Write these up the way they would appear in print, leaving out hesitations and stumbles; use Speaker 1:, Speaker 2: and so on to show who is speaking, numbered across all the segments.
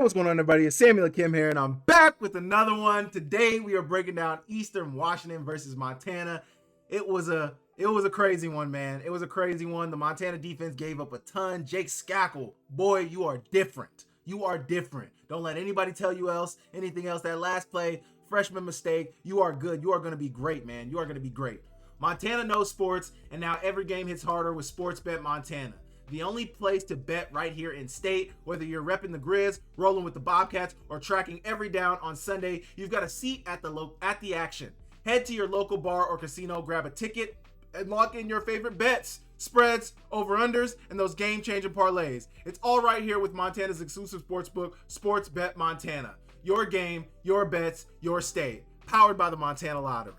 Speaker 1: What's going on, everybody? It's Samuel Akem here, and I'm back with another one. Today we are breaking down Eastern Washington versus Montana. It was a crazy one, man. It was a crazy one. The Montana defense gave up a ton. Jake Schakel, boy, you are different. You are different. Don't let anybody tell you anything else. That last play, freshman mistake. You are good. You are going to be great, man. You are going to be great. Montana knows sports, and now every game hits harder with Sportsbet Montana. The only place to bet right here in state, whether you're repping the Grizz, rolling with the Bobcats, or tracking every down on Sunday, you've got a seat at the action. Head to your local bar or casino, grab a ticket, and lock in your favorite bets, spreads, over-unders, and those game-changing parlays. It's all right here with Montana's exclusive sportsbook, Sportsbet Montana. Your game, your bets, your state. Powered by the Montana Lottery.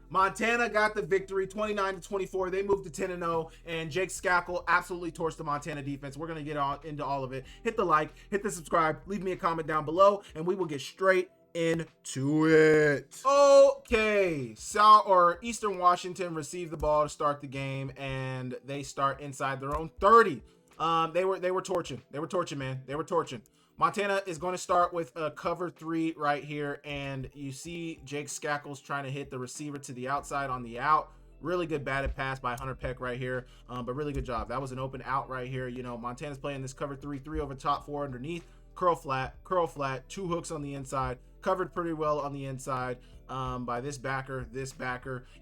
Speaker 1: Montana got the victory, 29-24. They moved to 10-0, and Jake Schakel absolutely torched the Montana defense. We're going to get into all of it. Hit the like, hit the subscribe, leave me a comment down below, and we will get straight into it. Okay, Eastern Washington received the ball to start the game, and they start inside their own 30. They were torching. They were torching, man. They were torching. Montana is going to start with a cover 3 right here, and you see Jake Schakel's trying to hit the receiver to the outside on the out. Really good batted pass by Hunter Peck right here, but really good job. That was an open out right here. You know, Montana's playing this cover 3 over top 4 underneath, curl flat, 2 hooks on the inside, covered pretty well on the inside by this backer.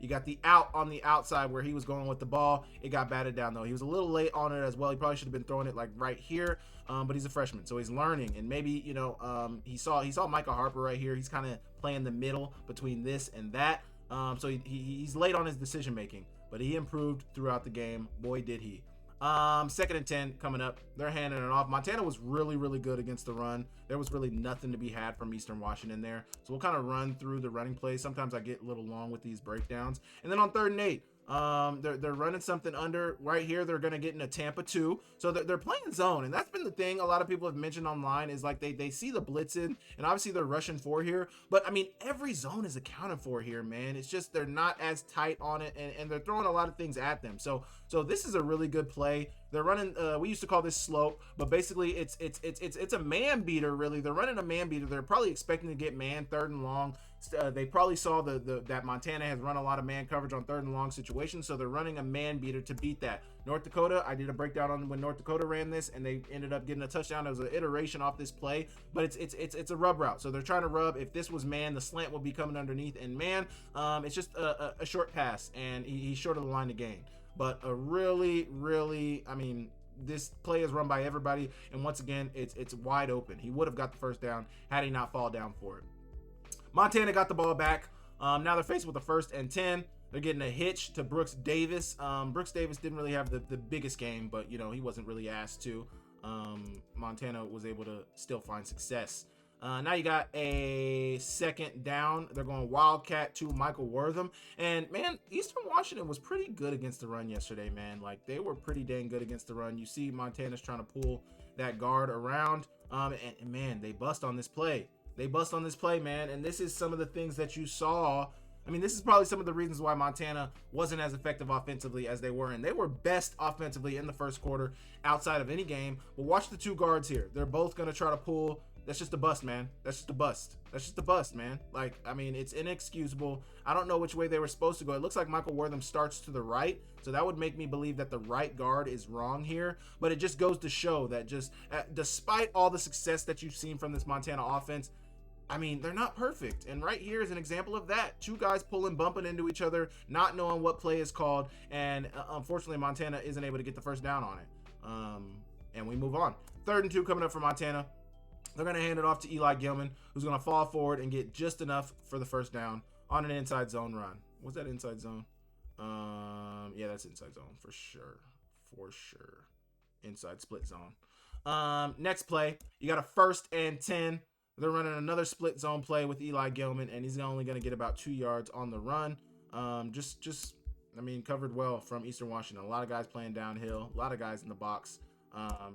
Speaker 1: You got the out on the outside where he was going with the ball. It got batted down though. He was a little late on it as well. He probably should have been throwing it like right here, but he's a freshman, so he's learning, and maybe, you know, he saw Micah Harper right here. He's kind of playing the middle between this and that, so he's late on his decision making, but he improved throughout the game. Boy, did he. Second and 10 coming up. They're handing it off. Montana was really good against the run. There was really nothing to be had from Eastern Washington there. So we'll kind of run through the running plays. Sometimes I get a little long with these breakdowns. And then on 3rd and 8, they're running something under right here. They're going to get into Tampa 2. So they're playing zone, and that's been the thing a lot of people have mentioned online is like they see the blitzing, and obviously they're rushing 4 here, but I mean every zone is accounted for here, man. It's just they're not as tight on it, and they're throwing a lot of things at them. So this is a really good play. They're running, we used to call this slope, but basically it's a man beater, really. They're running a man beater. They're probably expecting to get man 3rd and long. They probably saw that Montana has run a lot of man coverage on 3rd and long situations, so they're running a man beater to beat that. North Dakota, I did a breakdown on when North Dakota ran this, and they ended up getting a touchdown. It was an iteration off this play, but it's a rub route. So they're trying to rub. If this was man, the slant will be coming underneath, and man, it's just a short pass, and he's short of the line to gain. But a really, I mean, this play is run by everybody, and once again, it's wide open. He would have got the first down had he not fall down for it. Montana got the ball back. Now they're faced with a 1st and 10. They're getting a hitch to Brooks Davis. Brooks Davis didn't really have the biggest game, but, you know, he wasn't really asked to. Montana was able to still find success. Now you got a 2nd down. They're going Wildcat to Michael Wortham. And, man, Eastern Washington was pretty good against the run yesterday, man. Like, they were pretty dang good against the run. You see Montana's trying to pull that guard around. And man, they bust on this play. Man. And this is some of the things that you saw. I mean, this is probably some of the reasons why Montana wasn't as effective offensively as they were. And they were best offensively in the first quarter outside of any game. But watch the 2 guards here. They're both going to try to pull. That's just a bust, man. That's just a bust, man. Like, I mean, it's inexcusable. I don't know which way they were supposed to go. It looks like Michael Wortham starts to the right, so that would make me believe that the right guard is wrong here. But it just goes to show that just despite all the success that you've seen from this Montana offense, I mean, they're not perfect. And right here is an example of that. 2 guys bumping into each other, not knowing what play is called, and unfortunately, Montana isn't able to get the first down on it. And we move on. 3rd and 2 coming up for Montana. They're going to hand it off to Eli Gillman, who's going to fall forward and get just enough for the first down on an inside zone run. Was that inside zone? Yeah, that's inside zone for sure. Inside split zone. Next play, you got a 1st and 10. They're running another split zone play with Eli Gillman, and he's only going to get about 2 yards on the run. I mean, covered well from Eastern Washington. A lot of guys playing downhill, a lot of guys in the box.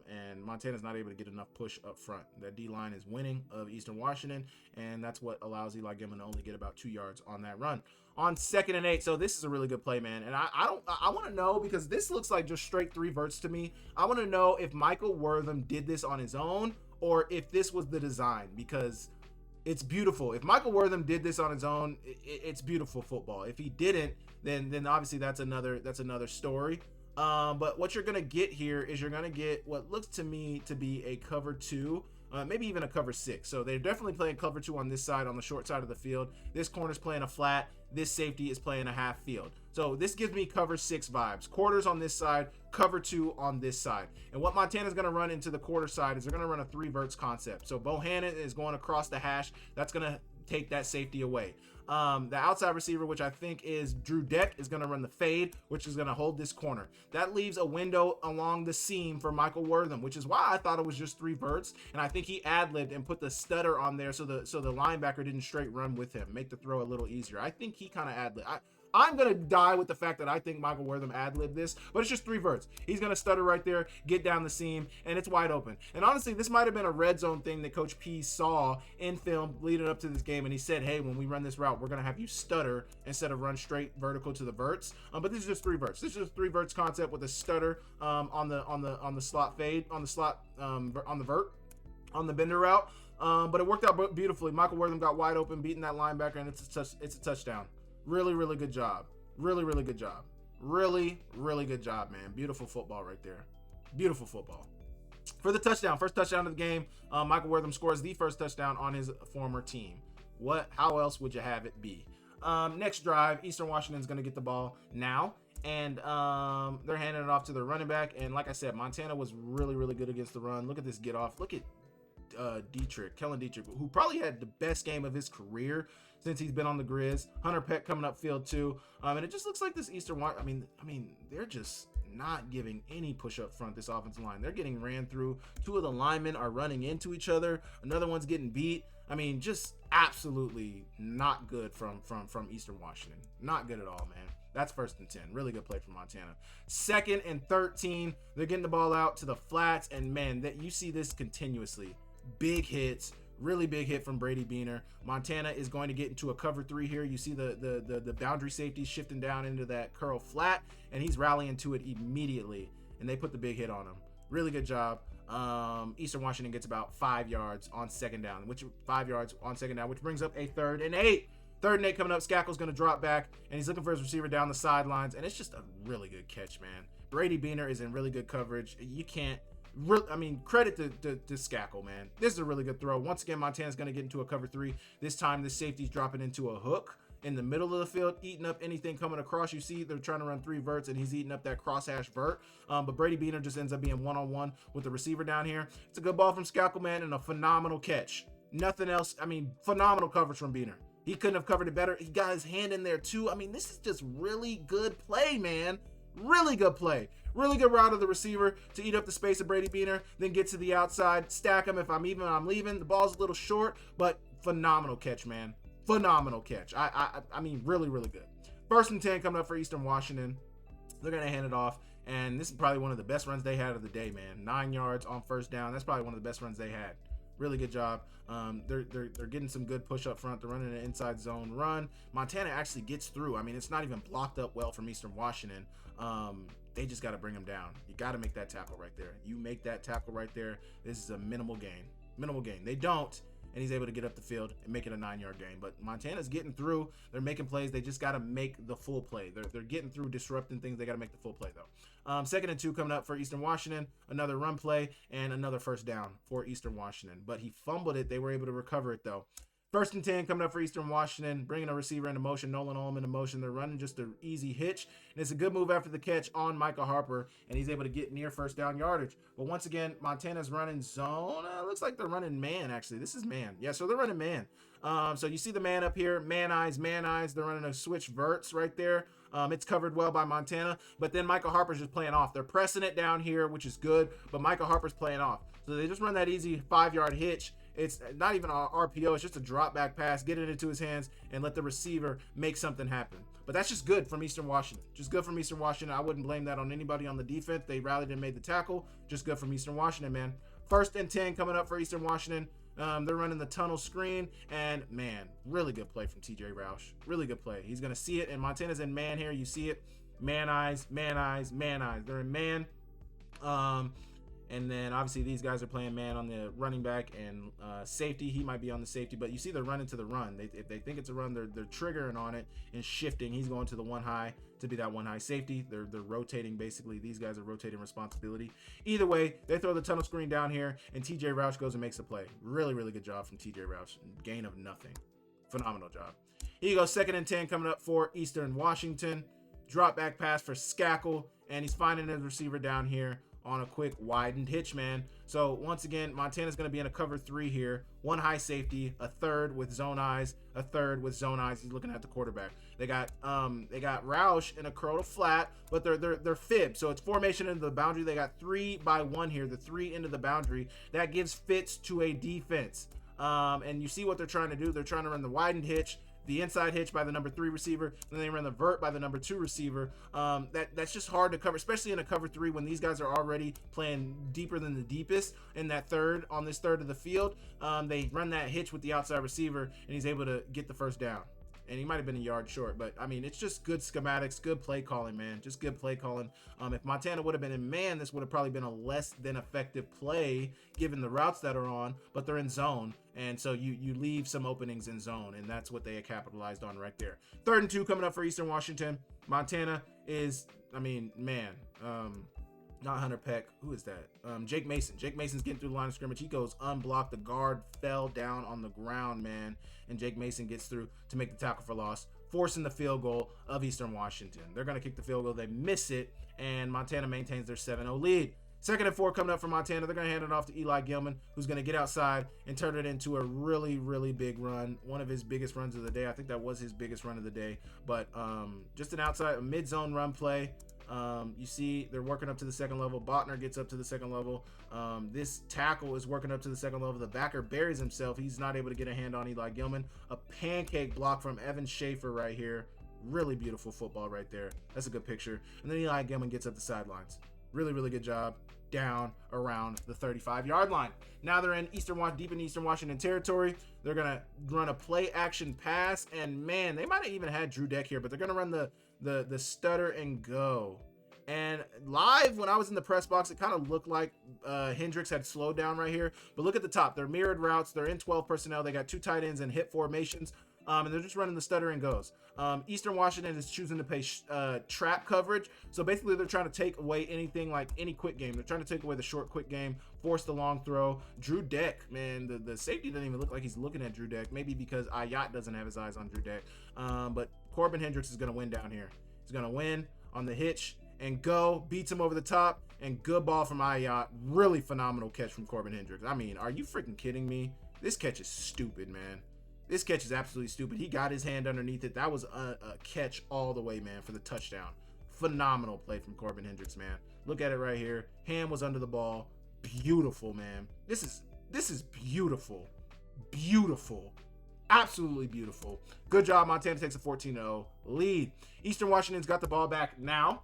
Speaker 1: And Montana's not able to get enough push up front. That D-line is winning of Eastern Washington, and that's what allows Eli Gillman to only get about 2 yards on that run. On 2nd and 8, so this is a really good play, man. And I want to know, because this looks like just straight 3 verts to me. I want to know if Michael Wortham did this on his own, or if this was the design, because it's beautiful. If Michael Wortham did this on his own, it's beautiful football. If he didn't, then obviously that's another story. But what you're gonna get here is you're gonna get what looks to me to be a cover 2, maybe even a cover 6. So they're definitely playing cover 2 on this side, on the short side of the field. This corner's playing a flat. This safety is playing a half field. So this gives me cover 6 vibes. Quarters on this side, cover 2 on this side. And what Montana's going to run into the quarter side is they're going to run a 3 verts concept. So Bohannon is going across the hash. That's going to take that safety away. The outside receiver, which I think is Drew Deck, is going to run the fade, which is going to hold this corner. That leaves a window along the seam for Michael Wortham, which is why I thought it was just 3 verts. And I think he ad-libbed and put the stutter on there so the linebacker didn't straight run with him, make the throw a little easier. I think he kind of ad-libbed. I'm going to die with the fact that I think Michael Wortham ad-libbed this, but it's just 3 verts. He's going to stutter right there, get down the seam, and it's wide open. And honestly, this might have been a red zone thing that Coach P saw in film leading up to this game, and he said, hey, when we run this route, we're going to have you stutter instead of run straight vertical to the verts. But this is just 3 verts. This is just 3 verts concept with a stutter on the slot fade, on the slot, on the vert, on the bender route. But it worked out beautifully. Michael Wortham got wide open, beating that linebacker, and it's a touchdown. Really, really good job. Really, really good job. Really, really good job, man. Beautiful football right there. Beautiful football. For the touchdown, first touchdown of the game, Michael Wortham scores the first touchdown on his former team. How else would you have it be? Next drive, Eastern Washington's going to get the ball now, and they're handing it off to their running back. And like I said, Montana was really, really good against the run. Look at this get off. Look at Kellen Dietrich, who probably had the best game of his career since he's been on the Grizz. Hunter Peck coming up field too. And it just looks like this Eastern, I mean, they're just not giving any push up front, this offensive line. They're getting ran through. 2 of the linemen are running into each other. Another one's getting beat. I mean, just absolutely not good from Eastern Washington. Not good at all, man. That's 1st and 10. Really good play from Montana. 2nd and 13. They're getting the ball out to the flats, and man, that you see this continuously. Big hits. Really big hit from Brady Beaner. Montana is going to get into a cover 3 here. You see the boundary safety shifting down into that curl flat, and he's rallying to it immediately, and they put the big hit on him. Really good job. Eastern Washington gets about 5 yards on second down, which brings up a 3rd and 8. 3rd and 8 coming up. Schakel's going to drop back, and he's looking for his receiver down the sidelines, and it's just a really good catch, man. Brady Beaner is in really good coverage. You can't credit to Schakel, man. This is a really good throw. Once again, Montana's going to get into a cover 3. This time, the safety's dropping into a hook in the middle of the field, eating up anything coming across. You see, they're trying to run 3 verts, and he's eating up that crosshash vert. But Brady Beaner just ends up being one-on-one with the receiver down here. It's a good ball from Schakel, man, and a phenomenal catch. Nothing else. Phenomenal coverage from Beaner. He couldn't have covered it better. He got his hand in there, too. This is just really good play, man. Really good play. Really good route of the receiver to eat up the space of Brady Beaner, then get to the outside, stack him. If I'm even, I'm leaving. The ball's a little short, but phenomenal catch, man. Phenomenal catch. Really, really good. 1st and 10 coming up for Eastern Washington. They're going to hand it off, and this is probably one of the best runs they had of the day, man. 9 yards on 1st down. That's probably one of the best runs they had. Really good job. They're getting some good push up front. They're running an inside zone run. Montana actually gets through. It's not even blocked up well from Eastern Washington. They just got to bring them down. You got to make that tackle right there. You make that tackle right there. This is a minimal gain. They don't, and he's able to get up the field and make it a 9-yard gain. But Montana's getting through. They're making plays. They just got to make the full play. They're getting through, disrupting things. They got to make the full play, though. 2nd and 2 coming up for Eastern Washington. Another run play and another 1st down for Eastern Washington. But he fumbled it. They were able to recover it, though. 1st and 10 coming up for Eastern Washington, bringing a receiver into motion, Nolan Olm into motion. They're running just an easy hitch, and it's a good move after the catch on Micah Harper, and he's able to get near 1st down yardage. But once again, Montana's running zone. Looks like they're running man, actually. This is man. Yeah, so they're running man. So you see the man up here, man eyes. They're running a switch verts right there. It's covered well by Montana, but then Micah Harper's just playing off. They're pressing it down here, which is good, but Micah Harper's playing off. So they just run that easy 5-yard hitch. It's not even an RPO. It's just a drop back pass, get it into his hands, and let the receiver make something happen. But that's just good from Eastern Washington. Just good from Eastern Washington. I wouldn't blame that on anybody on the defense. They rallied and made the tackle. Just good from Eastern Washington, man. 1st and 10 coming up for Eastern Washington. They're running the tunnel screen, and man, really good play from TJ Roush. Really good play. He's going to see it, and Montana's in man here. You see it. Man eyes. They're in man. And then obviously these guys are playing man on the running back and safety. He might be on the safety, but you see they're running to the run. If they think it's a run, they're triggering on it and shifting. He's going to the one high to be that one high safety. They're rotating basically. These guys are rotating responsibility. Either way, they throw the tunnel screen down here, and TJ Roush goes and makes a play. Really, really good job from TJ Roush. Gain of nothing. Phenomenal job. Here you go, 2nd and 10 coming up for Eastern Washington. Drop back pass for Schakel, and he's finding his receiver down here on a quick widened hitch, man. So once again, Montana's going to be in a cover 3 here. One high safety, a third with zone eyes, a third with zone eyes. He's looking at the quarterback. They got Roush in a curl to flat, but they're fib. So it's formation into the boundary. They got 3-by-1 here, the 3 into the boundary. That gives fits to a defense. And you see what they're trying to do. They're trying to run the widened hitch, the inside hitch by the number 3 receiver, and they run the vert by the number 2 receiver. That's just hard to cover, especially in a cover 3 when these guys are already playing deeper than the deepest in that third, on this third of the field. They run that hitch with the outside receiver, and he's able to get the first down. And he might have been a yard short, but I mean, it's just good schematics, good play calling, man. Just good play calling. If Montana would have been in man, this would have probably been a less than effective play given the routes that are on, but they're in zone. And so you leave some openings in zone, and that's what they capitalized on right there. 3rd and 2 coming up for Eastern Washington. Montana is, I mean, man, not Hunter Peck. Who is that? Jake Mason. Jake Mason's getting through the line of scrimmage. He goes unblocked. The guard fell down on the ground, man. And Jake Mason gets through to make the tackle for loss, forcing the field goal of Eastern Washington. They're going to kick the field goal. They miss it, and Montana maintains their 7-0 lead. 2nd and 4 coming up for Montana. They're going to hand it off to Eli Gillman, who's going to get outside and turn it into a really, really big run. One of his biggest runs of the day. I think that was his biggest run of the day. But just an outside, a mid-zone run play. You see they're working up to the 2nd level. Botner gets up to the 2nd level. This tackle is working up to the 2nd level. The backer buries himself. He's not able to get a hand on Eli Gillman. A pancake block from Evan Schaefer right here. Really beautiful football right there. That's a good picture. And then Eli Gillman gets up the sidelines. Really, really good job. Down around the 35-yard line. Now they're in deep in Eastern Washington territory. They're gonna run a play action pass, and man, they might have even had Drew Deck here, but they're gonna run the stutter and go. And live, when I was in the press box, it kind of looked like Hendricks had slowed down right here. But look at the top. They're mirrored routes. They're in 12 personnel. They got 2 tight ends and hit formations. And they're just running the stutter and goes. Eastern Washington is choosing to play trap coverage. So basically, they're trying to take away anything like any quick game. They're trying to take away the short quick game, force the long throw. Drew Deck, man, the safety doesn't even look like he's looking at Drew Deck. Maybe because Ah Yat doesn't have his eyes on Drew Deck. But Corbin Hendricks is going to win down here. He's going to win on the hitch and go. Beats him over the top. And good ball from Ah Yat. Really phenomenal catch from Corbin Hendricks. I mean, are you freaking kidding me? This catch is stupid, man. This catch is absolutely stupid. He got his hand underneath it. That was a catch all the way, man, for the touchdown. Phenomenal play from Corbin Hendricks, man. Look at it right here. Hand was under the ball. Beautiful, man. This is beautiful. Beautiful. Absolutely beautiful. Good job. Montana takes a 14-0 lead. Eastern Washington's got the ball back now.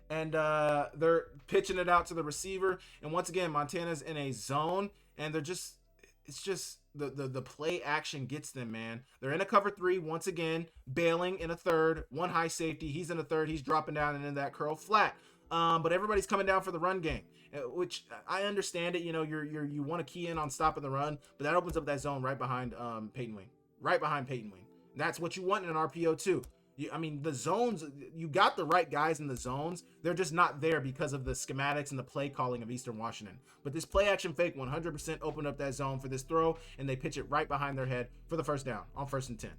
Speaker 1: And they're pitching it out to the receiver. And once again, Montana's in a zone. And it's just the play action gets them, man. They're in a cover 3 once again, bailing in a third, one high safety. He's in a third. He's dropping down and in that curl flat. But everybody's coming down for the run game, which I understand it. You know, you want to key in on stopping the run, but that opens up that zone right behind Peyton Wing, right behind Peyton Wing. That's what you want in an RPO too. I mean, the zones, you got the right guys in the zones. They're just not there because of the schematics and the play calling of Eastern Washington. But this play action fake 100% opened up that zone for this throw, and they pitch it right behind their head for the first down on 1st and 10.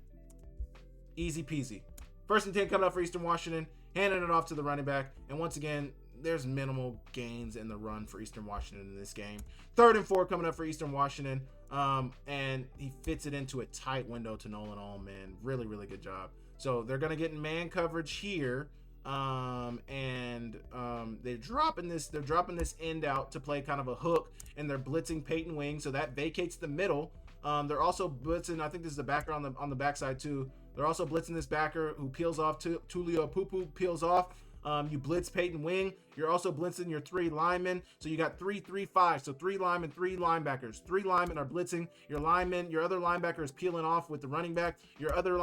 Speaker 1: Easy peasy. 1st and 10 coming up for Eastern Washington, handing it off to the running back. And once again, there's minimal gains in the run for Eastern Washington in this game. 3rd and 4 coming up for Eastern Washington. And he fits it into a tight window to Nolan Ulm, man. Really, really good job. So they're going to get in man coverage here. They're dropping this end out to play kind of a hook, and they're blitzing Peyton Wing. So that vacates the middle. They're also blitzing, I think this is the backer on the backside too. They're also blitzing this backer who peels off to Tulio Pupu peels off. You blitz Peyton Wing. You're also blitzing your 3 linemen. So you got 3-3-5. So 3 linemen, 3 linebackers. 3 linemen are blitzing. Your other linebacker is peeling off with the running back. Your middle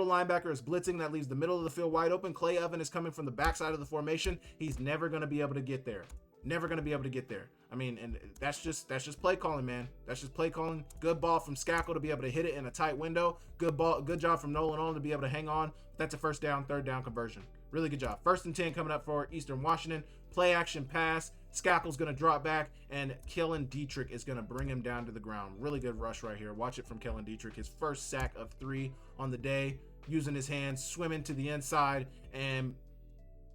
Speaker 1: linebacker is blitzing. That leaves the middle of the field wide open. Clay Oven is coming from the backside of the formation. He's never going to be able to get there. Never going to be able to get there. I mean, and that's just play calling, man. That's just play calling. Good ball from Schakel to be able to hit it in a tight window. Good job from Nolan on to be able to hang on. That's a first down, third down conversion. Really good job. 1st and 10 coming up for Eastern Washington. Play action pass. Schakel's going to drop back, and Kellen Dietrich is going to bring him down to the ground. Really good rush right here. Watch it from Kellen Dietrich. His first sack of 3 on the day, using his hands, swimming to the inside, and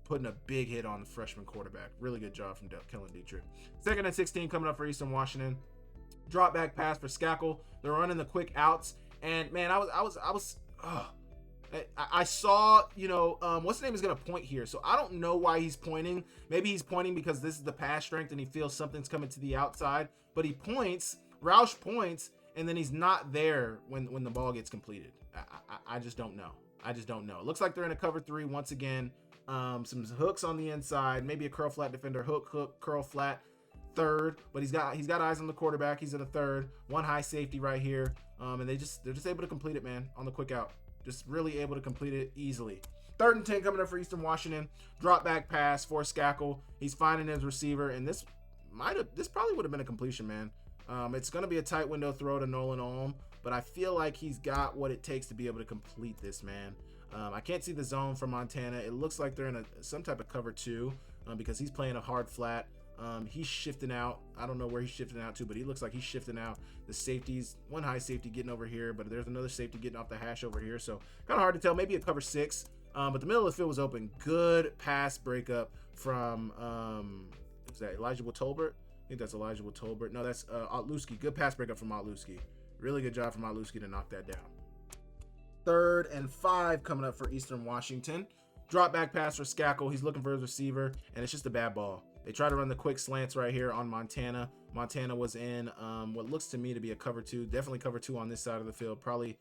Speaker 1: putting a big hit on the freshman quarterback. Really good job from Kellen Dietrich. 2nd and 16 coming up for Eastern Washington. Drop back pass for Schakel. They're running the quick outs, and man, I saw, what's his name is going to point here. So I don't know why he's pointing. Maybe he's pointing because this is the pass strength and he feels something's coming to the outside. But he points, Roush points, and then he's not there when the ball gets completed. I just don't know. It looks like they're in a cover 3 once again. Some hooks on the inside, maybe a curl flat defender, hook, curl flat, third. But he's got eyes on the quarterback. He's in a third. One high safety right here. And they're just able to complete it, man, on the quick out. Just really able to complete it easily. 3rd and 10 coming up for Eastern Washington. Drop back pass for Schakel. He's finding his receiver, and this probably would have been a completion, man. It's going to be a tight window throw to Nolan Olm, but I feel like he's got what it takes to be able to complete this, man. I can't see the zone from Montana. It looks like they're in some type of cover 2 because he's playing a hard flat. He's shifting out. I don't know where he's shifting out to, but he looks like he's shifting out. The safeties, one high safety getting over here, but there's another safety getting off the hash over here. So kind of hard to tell. Maybe a cover 6, but the middle of the field was open. Good pass breakup from, is that Elijah Tolbert? I think that's Elijah Tolbert. No, that's Otluski. Good pass breakup from Otluski. Really good job from Otluski to knock that down. 3rd and 5 coming up for Eastern Washington. Drop back pass for Schakel. He's looking for his receiver, and it's just a bad ball. They try to run the quick slants right here on Montana. Montana was in what looks to me to be a cover 2. Definitely cover 2 on this side of the field. Probably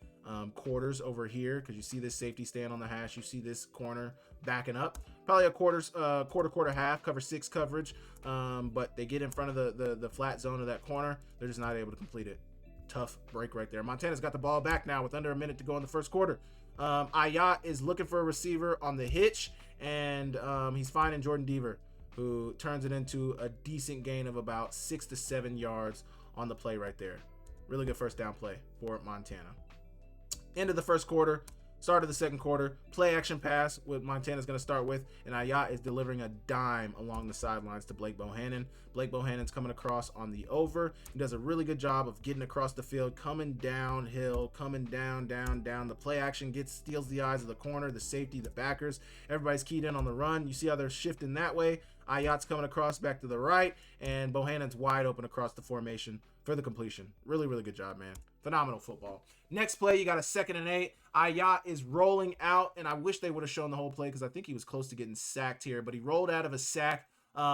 Speaker 1: quarters over here because you see this safety stand on the hash. You see this corner backing up. Probably a quarter half, cover 6 coverage. But they get in front of the flat zone of that corner. They're just not able to complete it. Tough break right there. Montana's got the ball back now with under a minute to go in the first quarter. Ayat is looking for a receiver on the hitch, and he's finding Jordan Deaver, who turns it into a decent gain of about 6 to 7 yards on the play right there. Really good first down play for Montana. End of the first quarter, start of the second quarter, play action pass, what Montana's going to start with, and Ayat is delivering a dime along the sidelines to Blake Bohannon. Blake Bohannon's coming across on the over. He does a really good job of getting across the field, coming downhill, coming down. The play action steals the eyes of the corner, the safety, the backers. Everybody's keyed in on the run. You see how they're shifting that way. Ayat's coming across back to the right, and Bohannon's wide open across the formation for the completion. Really, really good job, man. Phenomenal football. Next play, you got a 2nd and 8. Ayat is rolling out, and I wish they would have shown the whole play because I think he was close to getting sacked here, but he rolled out of a sack.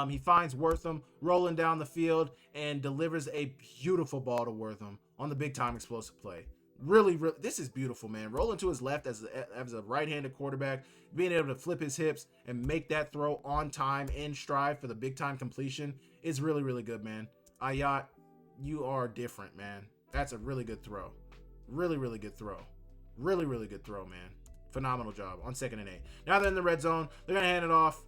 Speaker 1: He finds Wortham rolling down the field and delivers a beautiful ball to Wortham on the big-time explosive play. Really, this is beautiful, man. Rolling to his left as a right-handed quarterback, being able to flip his hips and make that throw on time in stride for the big-time completion is really, really good, man. Ayat, you are different, man. That's a really good throw. Really, really good throw. Really, really good throw, man. Phenomenal job on 2nd and 8. Now they're in the red zone. They're going to hand it off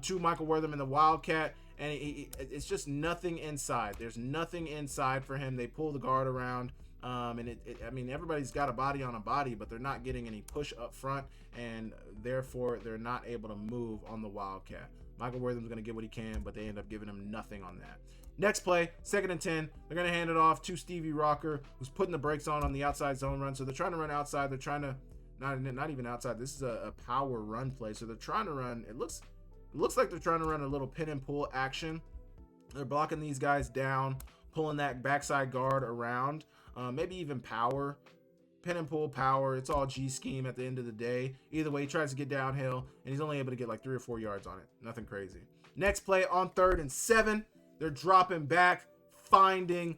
Speaker 1: to Michael Wortham in the Wildcat, and it's just nothing inside. There's nothing inside for him. They pull the guard around. And I mean, everybody's got a body on a body, but they're not getting any push up front, and therefore they're not able to move on the Wildcat. Michael Wortham's going to get what he can, but they end up giving him nothing on that. Next play, 2nd and 10. They're going to hand it off to Stevie Rocker, who's putting the brakes on the outside zone run. So they're trying to run outside. They're trying to, not even outside. This is a power run play. So they're trying to run. It looks like they're trying to run a little pin and pull action. They're blocking these guys down, pulling that backside guard around. Maybe even power, pin and pull power. It's all G scheme at the end of the day. Either way, he tries to get downhill, and he's only able to get like 3 or 4 yards on it. Nothing crazy. Next play on 3rd and 7. They're dropping back, finding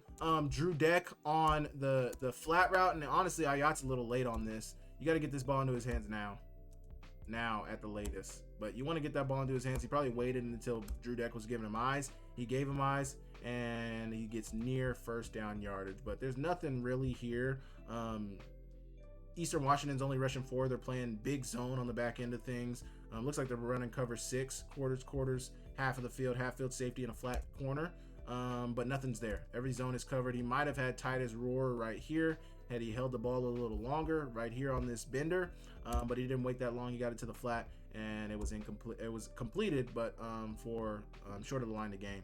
Speaker 1: Drew Deck on the flat route. And honestly, Ayat's a little late on this. You got to get this ball into his hands now at the latest. But you want to get that ball into his hands. He probably waited until Drew Deck was giving him eyes. He gave him eyes, and he gets near first down yardage. But there's nothing really here. Eastern Washington's only rushing 4. They're playing big zone on the back end of things. Looks like they're running cover 6, quarters, half of the field, half field safety in a flat corner. But nothing's there. Every zone is covered. He might have had tight as roar right here had he held the ball a little longer right here on this bender, but he didn't wait that long. He got it to the flat, and it was incomplete. It was completed, but for short of the line of game.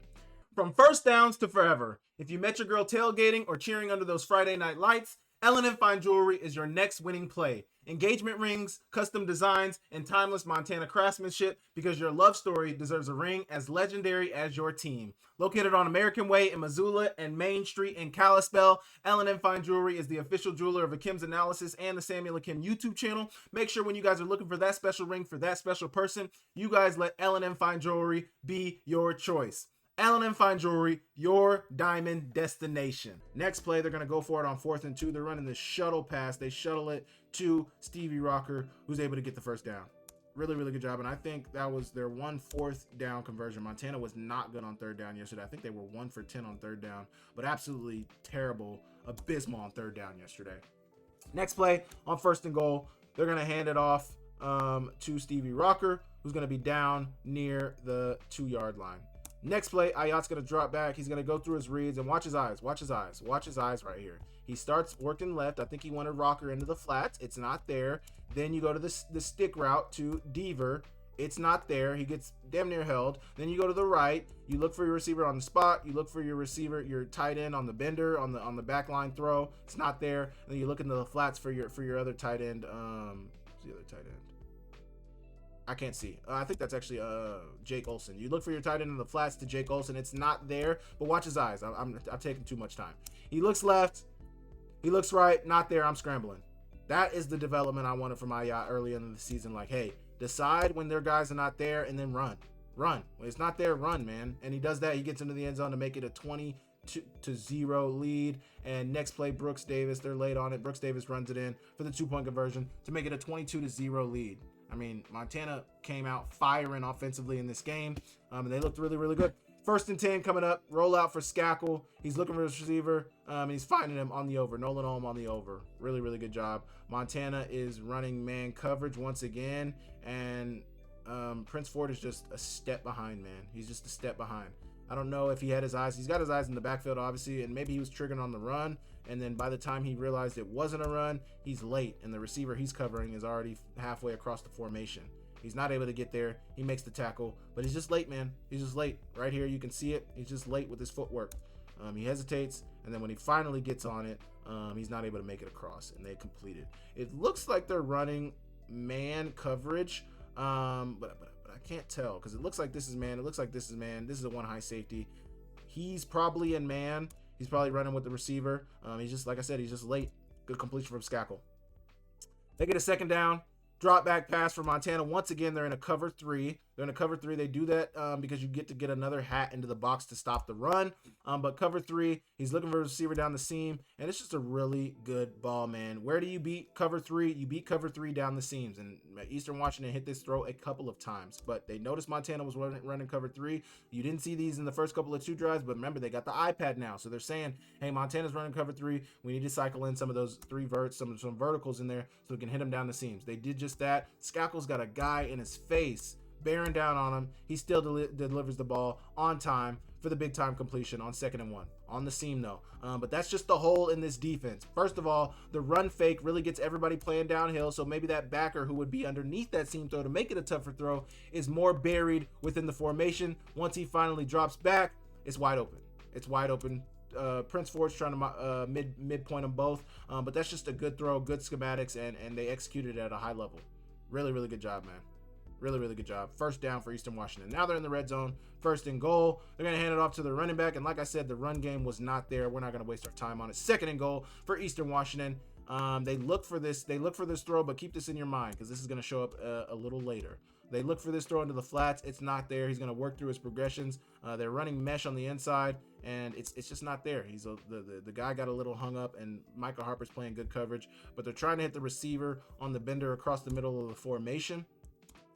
Speaker 1: From first downs to forever, if you met your girl tailgating or cheering under those Friday night lights, L&M Fine Jewelry is your next winning play. Engagement rings, custom designs, and timeless Montana craftsmanship, because your love story deserves a ring as legendary as your team. Located on American Way in Missoula and Main Street in Kalispell, L&M Fine Jewelry is the official jeweler of Akem's Analysis and the Samuel Akem YouTube channel. Make sure when you guys are looking for that special ring for that special person, you guys let L&M Fine Jewelry be your choice. L&M Fine Jewelry, your diamond destination. Next play, they're going to go for it on 4th and 2. They're running the shuttle pass. They shuttle it to Stevie Rocker, who's able to get the first down. Really, really good job. And I think that was their 1 4th down conversion. Montana was not good on 3rd down yesterday. I think they were 1 for 10 on 3rd down, but absolutely terrible, abysmal on 3rd down yesterday. Next play on 1st and goal, they're going to hand it off to Stevie Rocker, who's going to be down near the 2-yard line. Next play, Ayat's going to drop back. He's going to go through his reads and watch his eyes. Watch his eyes. Watch his eyes right here. He starts working left. I think he wanted Rocker into the flats. It's not there. Then you go to the stick route to Deaver. It's not there. He gets damn near held. Then you go to the right. You look for your receiver on the spot. You look for your receiver, your tight end on the bender, on the back line throw. It's not there. And then you look into the flats for your other tight end. Who's the other tight end? I can't see. I think that's actually Jake Olsen. You look for your tight end in the flats to Jake Olsen. It's not there, but watch his eyes. I'm taking too much time. He looks left. He looks right. Not there. I'm scrambling. That is the development I wanted from Ayat early in the season. Like, hey, decide when their guys are not there and then run. When it's not there, run, man. And he does that. He gets into the end zone to make it a 20-0 lead. And next play, Brooks Davis. They're late on it. Brooks Davis runs it in for the 2-point conversion to make it a 22-0 lead. I mean, Montana came out firing offensively in this game, and they looked really, really good. 1st and 10 coming up. Roll out for Schakel. He's looking for his receiver, and he's finding him on the over. Nolan Olm on the over. Really, really good job. Montana is running man coverage once again, and Prince Ford is just a step behind, man. He's just a step behind. I don't know if he had his eyes. He's got his eyes in the backfield, obviously, and maybe he was triggering on the run. And then by the time he realized it wasn't a run, he's late. And the receiver he's covering is already halfway across the formation. He's not able to get there. He makes the tackle, but he's just late, man. He's just late. Right here, you can see it. He's just late with his footwork. He hesitates, and then when he finally gets on it, he's not able to make it across, and they complete it. It looks like they're running man coverage, but I can't tell because it looks like this is man. It looks like this is man. This is a 1 high safety. He's probably in man. He's probably running with the receiver. He's just, like I said, he's just late. Good completion from Schakel. They get a 2nd down. Drop back pass for Montana. Once again, they're in a cover 3. They're in a cover 3. They do that because you get to get another hat into the box to stop the run. But cover 3, he's looking for a receiver down the seam, and it's just a really good ball, man. Where do you beat cover 3? You beat cover 3 down the seams, and Eastern Washington hit this throw a couple of times, but they noticed Montana was running cover 3. You didn't see these in the first couple of 2 drives, but remember, they got the iPad now, so they're saying, hey, Montana's running cover 3. We need to cycle in some of those 3 verts, some verticals in there so we can hit them down the seams. They did just that. Schakel's got a guy in his face bearing down on him. He still delivers the ball on time for the big time completion on 2nd and 1 on the seam though. But that's just the hole in this defense. First of all, the run fake really gets everybody playing downhill, so maybe that backer who would be underneath that seam throw to make it a tougher throw is more buried within the formation. Once he finally drops back, it's wide open. It's wide open. Prince Ford's trying to midpoint them both, but that's just a good throw, good schematics, and they executed it at a high level. Really, really good job, man. Really, really good job. 1st down for Eastern Washington. Now they're in the red zone. 1st and goal. They're going to hand it off to the running back. And like I said, the run game was not there. We're not going to waste our time on it. 2nd and goal for Eastern Washington. They look for this. They look for this throw, but keep this in your mind because this is going to show up a little later. They look for this throw into the flats. It's not there. He's going to work through his progressions. They're running mesh on the inside, and it's just not there. The guy got a little hung up, and Micah Harper's playing good coverage, but they're trying to hit the receiver on the bender across the middle of the formation.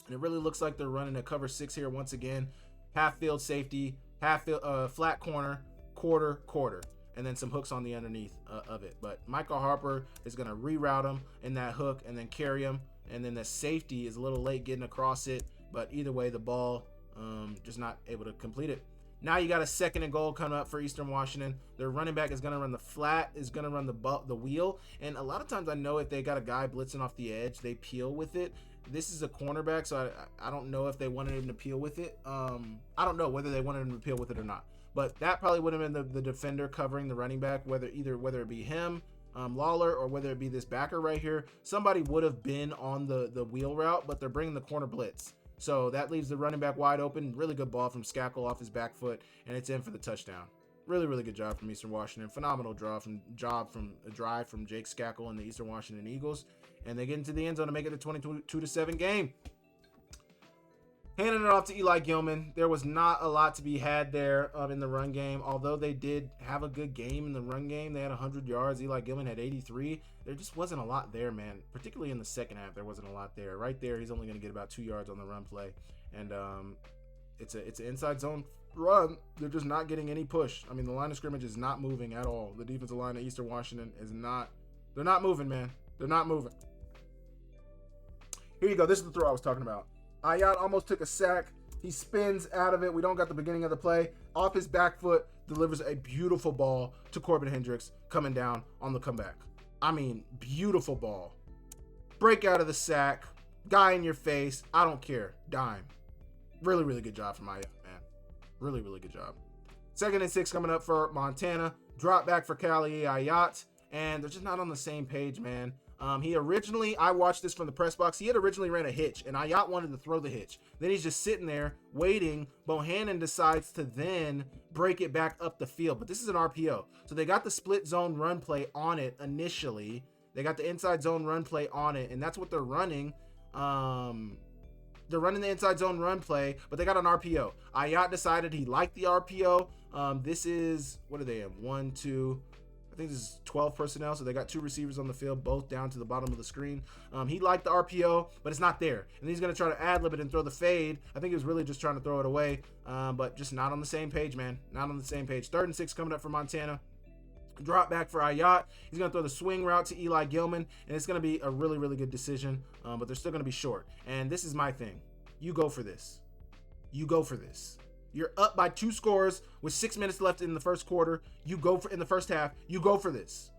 Speaker 1: And it really looks like they're running a cover 6 here once again. Half field safety, half field, flat corner, quarter, and then some hooks on the underneath of it. But Michael Harper is going to reroute him in that hook and then carry him. And then the safety is a little late getting across it. But either way, the ball just not able to complete it. Now you got a 2nd and goal coming up for Eastern Washington. Their running back is going to run the flat, is going to run the wheel. And a lot of times I know if they got a guy blitzing off the edge, they peel with it. This is a cornerback, so I don't know if they wanted him to peel with it. I don't know whether they wanted him to peel with it or not. But that probably would have been the defender covering the running back, whether it be him, Lawler, or whether it be this backer right here. Somebody would have been on the wheel route, but they're bringing the corner blitz. So that leaves the running back wide open. Really good ball from Schakel off his back foot, and it's in for the touchdown. Really, really good job from Eastern Washington. Phenomenal drive from Jake Schakel and the Eastern Washington Eagles. And they get into the end zone to make it a 22-7 game. Handing it off to Eli Gillman. There was not a lot to be had there in the run game. Although they did have a good game in the run game. They had 100 yards. Eli Gillman had 83. There just wasn't a lot there, man. Particularly in the second half, there wasn't a lot there. Right there, he's only going to get about 2 yards on the run play. And it's an inside zone run. They're just not getting any push. I mean, the line of scrimmage is not moving at all. The defensive line of Eastern Washington is not. They're not moving, man. They're not moving. Here you go. This is the throw I was talking about. Ayat almost took a sack. He spins out of it. We don't got the beginning of the play. Off his back foot, delivers a beautiful ball to Corbin Hendricks coming down on the comeback. I mean, beautiful ball. Break out of the sack. Guy in your face. I don't care. Dime. Really, really good job from Ayat, man. Really, really good job. 2nd and 6 coming up for Montana. Drop back for Keali'i Ah Yat. And they're just not on the same page, man. I watched this from the press box. He had originally ran a hitch, and Ayat wanted to throw the hitch. Then he's just sitting there waiting. Bohannon decides to then break it back up the field. But this is an RPO. So they got the split zone run play on it initially. They got the inside zone run play on it, and that's what they're running. They're running the inside zone run play, but they got an RPO. Ayat decided he liked the RPO. This is, what are they in? 1, 2... I think this is 12 personnel, so they got 2 receivers on the field, both down to the bottom of the screen. He liked the RPO, but it's not there. And he's going to try to ad-lib it and throw the fade. I think he was really just trying to throw it away, but just not on the same page, man. Not on the same page. 3rd and 6 coming up for Montana. Drop back for Ayat. He's going to throw the swing route to Eli Gillman, and it's going to be a really, really good decision, but they're still going to be short. And this is my thing. You go for this. You go for this. You're up by 2 scores with 6 minutes left in the first quarter. In the first half. You go for this.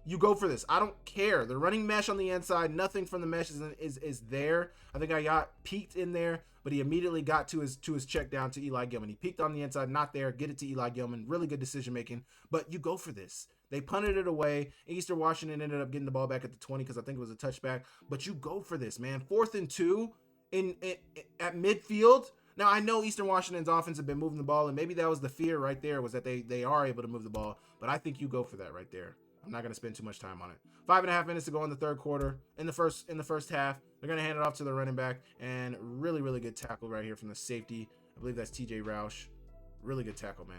Speaker 1: You go for this. I don't care. They're running mesh on the inside. Nothing from the mesh is there. I think Ayat peeked in there, but he immediately got to his check down to Eli Gillman. He peeked on the inside, not there. Get it to Eli Gillman. Really good decision making. But you go for this. They punted it away. Eastern Washington ended up getting the ball back at the 20 because I think it was a touchback. But you go for this, man. 4th and 2 at midfield. Now, I know Eastern Washington's offense have been moving the ball, and maybe that was the fear right there, was that they are able to move the ball. But I think you go for that right there. I'm not going to spend too much time on it. 5.5 minutes to go in the third quarter. In the first half, they're going to hand it off to the running back, and really, really good tackle right here from the safety. I believe that's TJ Roush. Really good tackle, man.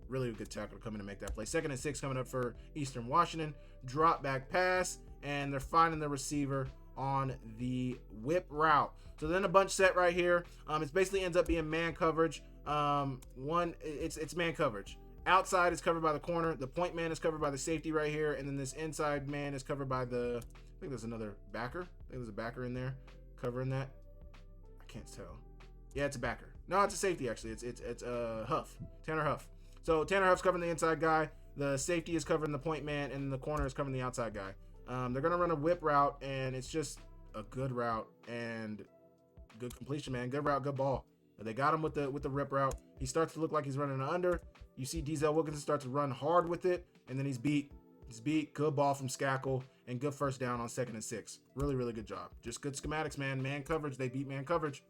Speaker 1: Really good tackle to come in and make that play. 2nd and 6 coming up for Eastern Washington. Drop back pass, and they're finding the receiver on the whip route. So then a bunch set right here. It basically ends up being man coverage. It's man coverage. Outside is covered by the corner. The point man is covered by the safety right here, and then this inside man is covered by the. I think there's another backer. I think there's a backer in there covering that. I can't tell. Yeah, it's a backer. No, it's a safety actually. It's Huff, Tanner Huff. So Tanner Huff's covering the inside guy. The safety is covering the point man, and the corner is covering the outside guy. They're gonna run a whip route, and it's just a good route and good completion, man. Good route, good ball. They got him with the rip route. He starts to look like he's running an under. You see Denzel Wilkinson start to run hard with it, and then he's beat. He's beat. Good ball from Schakel, and good first down on 2nd and 6. Really, really good job. Just good schematics, man. Man coverage. They beat man coverage.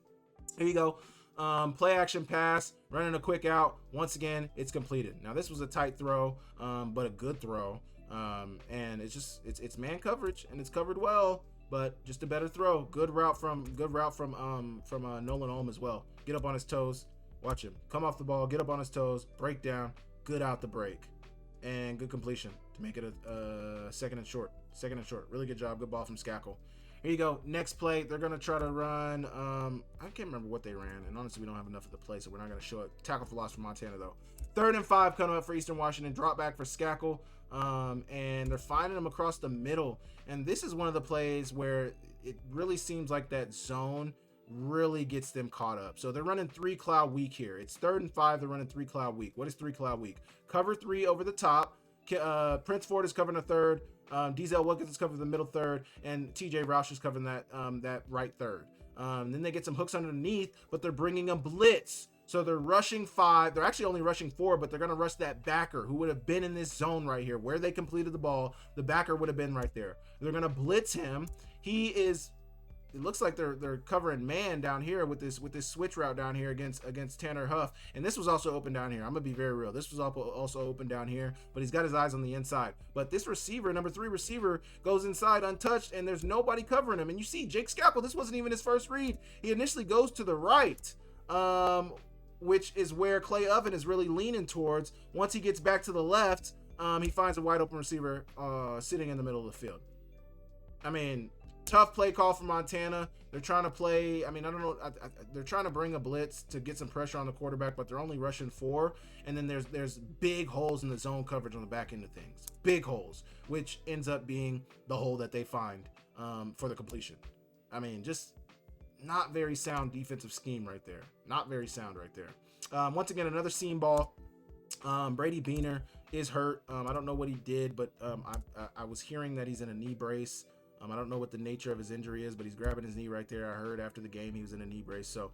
Speaker 1: Here you go. Play action pass, running a quick out. Once again, it's completed. Now this was a tight throw, but a good throw. And it's man coverage, and it's covered well, but just a better throw. Good route from Nolan Ohm as well. Get up on his toes. Watch him come off the ball, get up on his toes, break down, good out the break, and good completion to make it a second and short. Really good job. Good ball from Schakel. Here you go. Next play, they're gonna try to run. I can't remember what they ran, and honestly, we don't have enough of the play, so we're not gonna show it. Tackle for loss for Montana though. 3rd and 5 coming up for Eastern Washington. Drop back for Schakel, and they're finding him across the middle. And this is one of the plays where it really seems like that zone really gets them caught up. So they're running 3 cloud weak here. It's 3rd and 5. They're running 3 cloud weak. What is 3 cloud weak? Cover 3 over the top. Prince Ford is covering the third. Diesel Wilkins is covering the middle third, and TJ Roush is covering that right third. Then they get some hooks underneath, but they're bringing a blitz. So they're rushing 5. They're actually only rushing 4, but they're going to rush that backer who would have been in this zone right here where they completed the ball. The backer would have been right there. They're going to blitz him. It looks like they're covering man down here with this switch route down here against Tanner Huff. And this was also open down here. I'm going to be very real. This was also open down here, but he's got his eyes on the inside. But this receiver, number 3 receiver, goes inside untouched, and there's nobody covering him. And you see Jake Schakel, this wasn't even his first read. He initially goes to the right, which is where Clay Oven is really leaning towards. Once he gets back to the left, he finds a wide open receiver sitting in the middle of the field. I mean, tough play call for Montana. They're trying to play, I mean, I don't know, they're trying to bring a blitz to get some pressure on the quarterback, but they're only rushing 4. And then there's big holes in the zone coverage on the back end of things. Big holes, which ends up being the hole that they find for the completion. I mean, just not very sound defensive scheme right there. Not very sound right there. Once again, another seam ball. Brady Beaner is hurt. I don't know what he did, but I was hearing that he's in a knee brace. I don't know what the nature of his injury is, but he's grabbing his knee right there. I heard after the game he was in a knee brace. So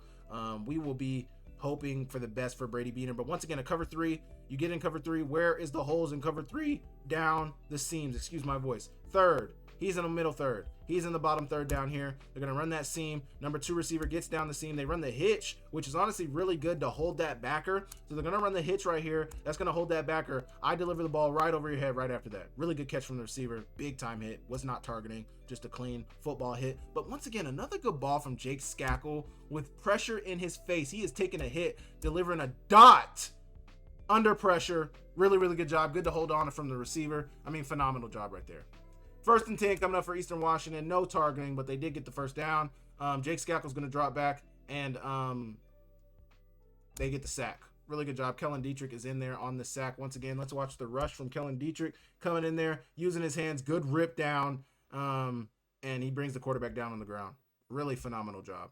Speaker 1: we will be hoping for the best for Brady Beaner. But once again, a cover 3. You get in cover 3. Where is the holes in cover 3? Down the seams. Excuse my voice. Third. He's in the middle third. He's in the bottom third down here. They're going to run that seam. Number 2 receiver gets down the seam. They run the hitch, which is honestly really good to hold that backer. So they're going to run the hitch right here. That's going to hold that backer. I deliver the ball right over your head right after that. Really good catch from the receiver. Big time hit. Was not targeting. Just a clean football hit. But once again, another good ball from Jake Schakel with pressure in his face. He is taking a hit, delivering a dot under pressure. Really, really good job. Good to hold on from the receiver. I mean, phenomenal job right there. 1st and 10 coming up for Eastern Washington. No targeting, but they did get the first down. Jake Schakel's going to drop back, and they get the sack. Really good job. Kellen Dietrich is in there on the sack. Once again, let's watch the rush from Kellen Dietrich coming in there, using his hands. Good rip down, and he brings the quarterback down on the ground. Really phenomenal job.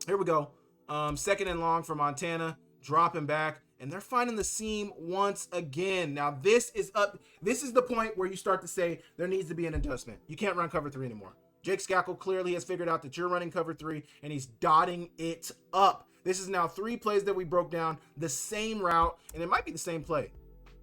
Speaker 1: Here we go. 2nd and long for Montana. Dropping back. And they're finding the seam once again. Now, this is the point where you start to say there needs to be an adjustment. You can't run cover 3 anymore. Jake Schakel clearly has figured out that you're running cover 3, and he's dotting it up. This is now 3 plays that we broke down, the same route, and it might be the same play.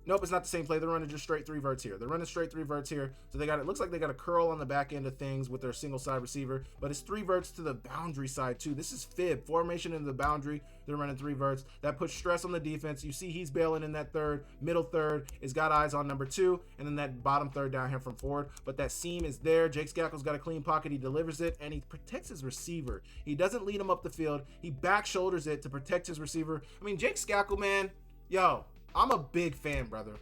Speaker 1: Nope, it's not the same play. They're running just straight 3 verts here. They're running straight 3 verts here. So it looks like they got a curl on the back end of things with their single side receiver, but it's 3 verts to the boundary side too. This is fib formation in the boundary. They're running 3 verts. That puts stress on the defense. You see he's bailing in that third. Middle third is got eyes on number 2, and then that bottom third down here from Ford. But that seam is there. Jake Schakel's got a clean pocket. He delivers it, and he protects his receiver. He doesn't lead him up the field. He back shoulders it to protect his receiver. I mean, Jake Schakel, man, yo, I'm a big fan, brother.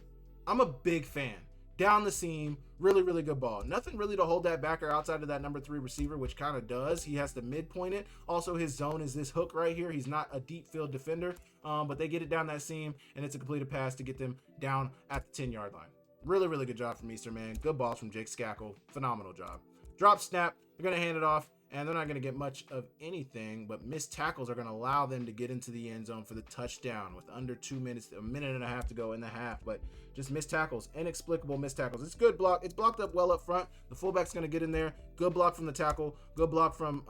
Speaker 1: I'm a big fan. Down the seam, really, really good ball. Nothing really to hold that backer outside of that number 3 receiver, which kind of does. He has to midpoint it. Also, his zone is this hook right here. He's not a deep field defender, but they get it down that seam, and it's a completed pass to get them down at the 10-yard line. Really, really good job from Eastern, man. Good balls from Jake Schakel. Phenomenal job. Drop snap. They're going to hand it off, and they're not going to get much of anything, but missed tackles are going to allow them to get into the end zone for the touchdown with under 2 minutes, a minute and a half to go in the half, but just missed tackles, inexplicable missed tackles. It's good block. It's blocked up well up front. The fullback's going to get in there. Good block from the tackle. Good block from,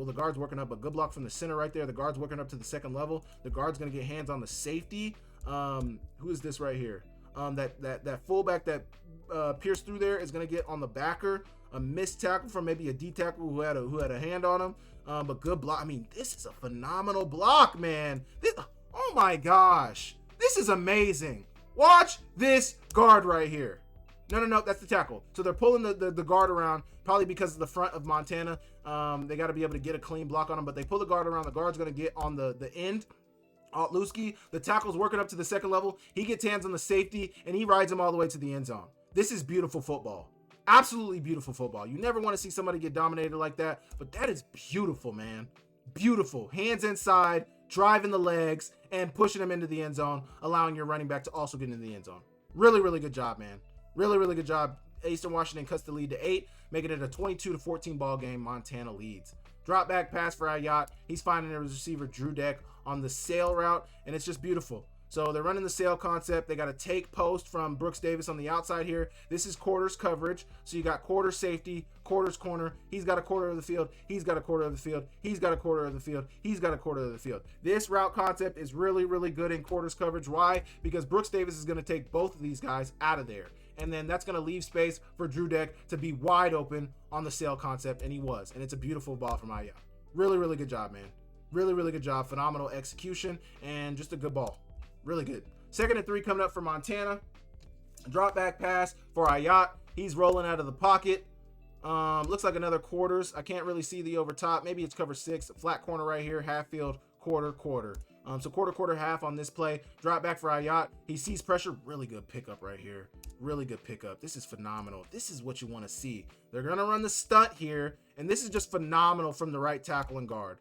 Speaker 1: the guard's working up, but good block from the center right there. The guard's working up to the second level. The guard's going to get hands on the safety. Who is this right here? That fullback that pierced through there is going to get on the backer. A missed tackle from maybe a D tackle who had a hand on him, but good block. I mean, this is a phenomenal block, man. Oh my gosh, this is amazing. Watch this guard right here. No, that's the tackle. So they're pulling the guard around, probably because of the front of Montana. They got to be able to get a clean block on him, but they pull the guard around. The guard's going to get on the end. Altluski, the tackle's working up to the second level. He gets hands on the safety, and he rides him all the way to the end zone. This is beautiful football. Absolutely beautiful football. You never want to see somebody get dominated like that, but that is beautiful, man. Beautiful. Hands inside, driving the legs, and pushing them into the end zone, allowing your running back to also get into the end zone. Really, really good job, man. Really, really good job. Eastern Washington cuts the lead to 8, making it a 22-14 ball game. Montana leads. Drop back pass for Ayat. He's finding his receiver Drew Deck on the sail route, and it's just beautiful. So they're running the sail concept. They got a take post from Brooks Davis on the outside here. This is quarters coverage. So you got quarter safety, quarters corner. He's got a quarter of the field. He's got a quarter of the field. He's got a quarter of the field. He's got a quarter of the field. This route concept is really, really good in quarters coverage. Why? Because Brooks Davis is going to take both of these guys out of there. And then that's going to leave space for Drew Deck to be wide open on the sail concept. And he was. And it's a beautiful ball from Ayat. Really, really good job, man. Really, really good job. Phenomenal execution and just a good ball. Really good. 2nd and 3 coming up for Montana. Drop back pass for Ayat. He's rolling out of the pocket. Looks like another quarters. I can't really see the over top. Maybe it's cover 6. Flat corner right here. Half field. Quarter. So quarter, half on this play. Drop back for Ayat. He sees pressure. Really good pickup right here. Really good pickup. This is phenomenal. This is what you want to see. They're going to run the stunt here. And this is just phenomenal from the right tackle and guard.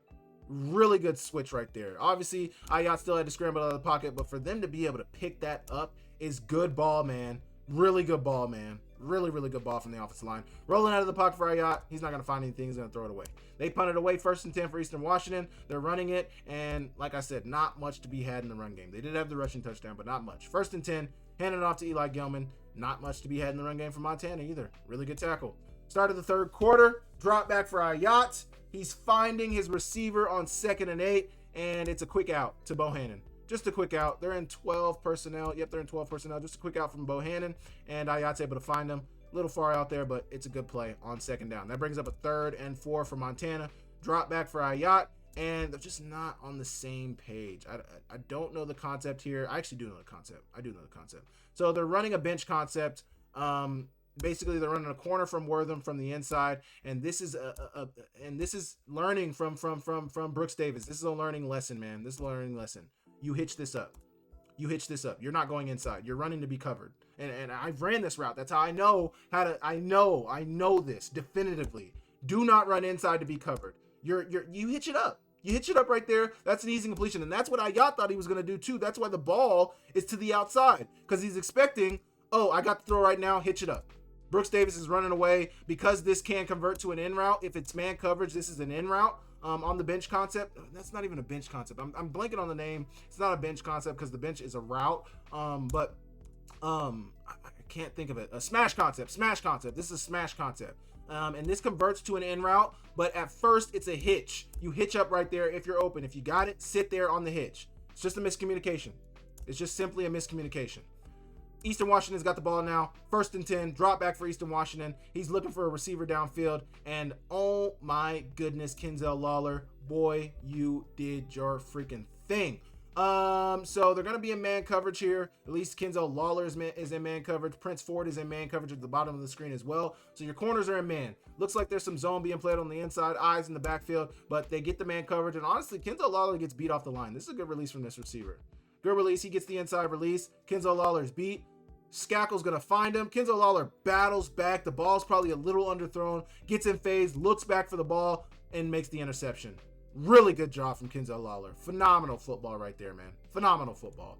Speaker 1: Really good switch right there. Obviously, Ayat still had to scramble out of the pocket, but for them to be able to pick that up is good ball, man. Really good ball, man. Really, really good ball from the offensive line. Rolling out of the pocket for Ayat. He's not going to find anything. He's going to throw it away. They punt it away. 1st and 10 for Eastern Washington. They're running it, and like I said, not much to be had in the run game. They did have the rushing touchdown, but not much. 1st and 10, handing it off to Eli Gillman. Not much to be had in the run game for Montana either. Really good tackle. Start of the 3rd quarter. Drop back for Ayat. He's finding his receiver on 2nd and 8, and it's a quick out to Bohannon. Just a quick out. They're in 12 personnel. Yep, they're in 12 personnel. Just a quick out from Bohannon, and Ayat's able to find him. A little far out there, but it's a good play on 2nd down. That brings up a 3rd and 4 for Montana. Drop back for Ayat, and they're just not on the same page. I don't know the concept here. I actually do know the concept. I do know the concept. So they're running a bench concept. Basically, they're running a corner from Wortham from the inside, and this is this is learning from Brooks Davis. This is a learning lesson, man. This is a learning lesson. You hitch this up. You're not going inside. You're running to be covered. And I've ran this route. That's how I know how to. I know this definitively. Do not run inside to be covered. You hitch it up. You hitch it up right there. That's an easy completion, and that's what Ayat thought he was going to do too. That's why the ball is to the outside, because he's expecting, oh, I got the throw right now. Hitch it up. Brooks Davis is running away because this can convert to an in route. If it's man coverage, this is an in route on the bench concept. That's not even a bench concept. I'm blanking on the name. It's not a bench concept because the bench is a route. I can't think of it. A smash concept. This is a smash concept. And this converts to an in route, but at first it's a hitch. You hitch up right there if you're open. If you got it, sit there on the hitch. It's just a miscommunication. It's just simply a miscommunication. Eastern Washington's got the ball now. 1st and 10, drop back for Eastern Washington. He's looking for a receiver downfield, and oh my goodness, Kenzel Lawler, boy, you did your freaking thing. So they're going to be in man coverage here. At least Kenzel Lawler is in man coverage. Prince Ford is in man coverage at the bottom of the screen as well. So your corners are in man. Looks like there's some zone being played on the inside, eyes in the backfield, but they get the man coverage. And honestly, Kenzel Lawler gets beat off the line. This is a good release from this receiver. Good release. He gets the inside release. Kenzel Lawler's beat. Schakel's going to find him. Kenzel Lawler battles back. The ball's probably a little underthrown. Gets in phase, looks back for the ball, and makes the interception. Really good job from Kenzel Lawler. Phenomenal football right there, man. Phenomenal football.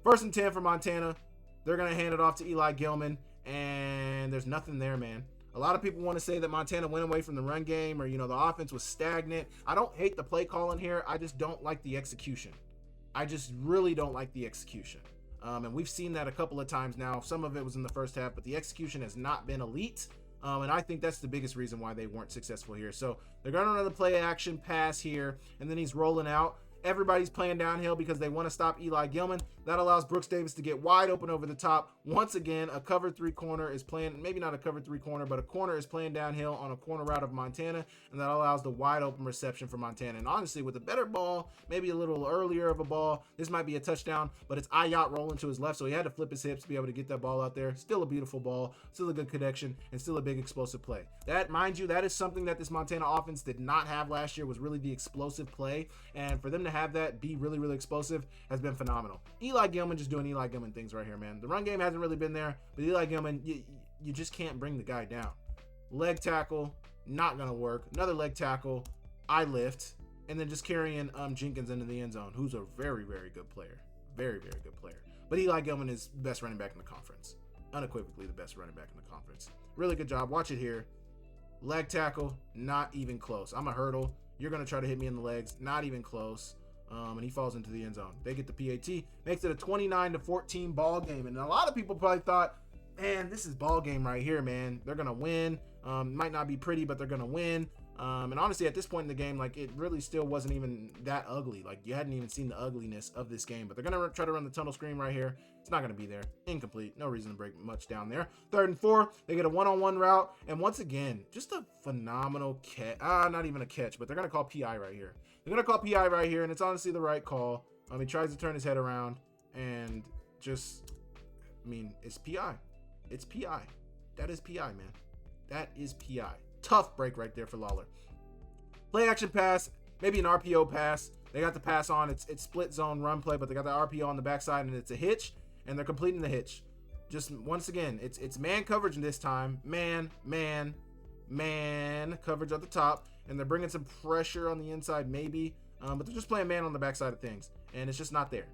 Speaker 1: 1st and 10 for Montana. They're going to hand it off to Eli Gillman, and there's nothing there, man. A lot of people want to say that Montana went away from the run game or, the offense was stagnant. I don't hate the play calling here. I just don't like the execution. I just really don't like the execution. And we've seen that a couple of times now. Some of it was in the first half, but the execution has not been elite. And I think that's the biggest reason why they weren't successful here. So they're going to run the play action pass here, and then he's rolling out. Everybody's playing downhill because they want to stop Eli Gillman. That allows Brooks Davis to get wide open over the top. Once again, a cover 3 corner is playing, maybe not a cover 3 corner, but a corner is playing downhill on a corner route of Montana, and that allows the wide open reception for Montana. And honestly, with a better ball, maybe a little earlier of a ball, this might be a touchdown, but it's Ayat rolling to his left, so he had to flip his hips to be able to get that ball out there. Still a beautiful ball, still a good connection, and still a big explosive play. That, mind you, that is something that this Montana offense did not have last year, was really the explosive play, and for them to have that be really, really explosive has been phenomenal. Eli Gillman just doing Eli Gillman things right here, man. The run game hasn't really been there, but Eli Gillman, you just can't bring the guy down. Leg tackle, not gonna work. Another leg tackle, I lift, and then just carrying Jenkins into the end zone, who's a very, very good player. Very, very good player. But Eli Gillman is the best running back in the conference. Unequivocally the best running back in the conference. Really good job. Watch it here. Leg tackle, not even close. I'm a hurdle. You're going to try to hit me in the legs. Not even close. And he falls into the end zone. They get the PAT. Makes it a 29-14 ball game. And a lot of people probably thought, man, this is ball game right here, man. They're going to win. Might not be pretty, but they're going to win. And honestly, at this point in the game, like, it really still wasn't even that ugly. Like, you hadn't even seen the ugliness of this game. But they're going to try to run the tunnel screen right here. It's not going to be there. Incomplete. No reason to break much down there. 3rd and 4. They get a one-on-one route. And once again, just a phenomenal catch. Not even a catch, but they're going to call PI right here. They're going to call PI right here, and it's honestly the right call. He tries to turn his head around, and just, I mean, it's PI. It's PI. That is PI, man. That is PI. Tough break right there for Lawler. Play action pass, maybe an RPO pass. They got the pass on. It's split zone run play, but they got the RPO on the backside, and it's a hitch, and they're completing the hitch. Just once again, it's man coverage this time. Man coverage at the top, and they're bringing some pressure on the inside maybe, but they're just playing man on the backside of things, and it's just not there.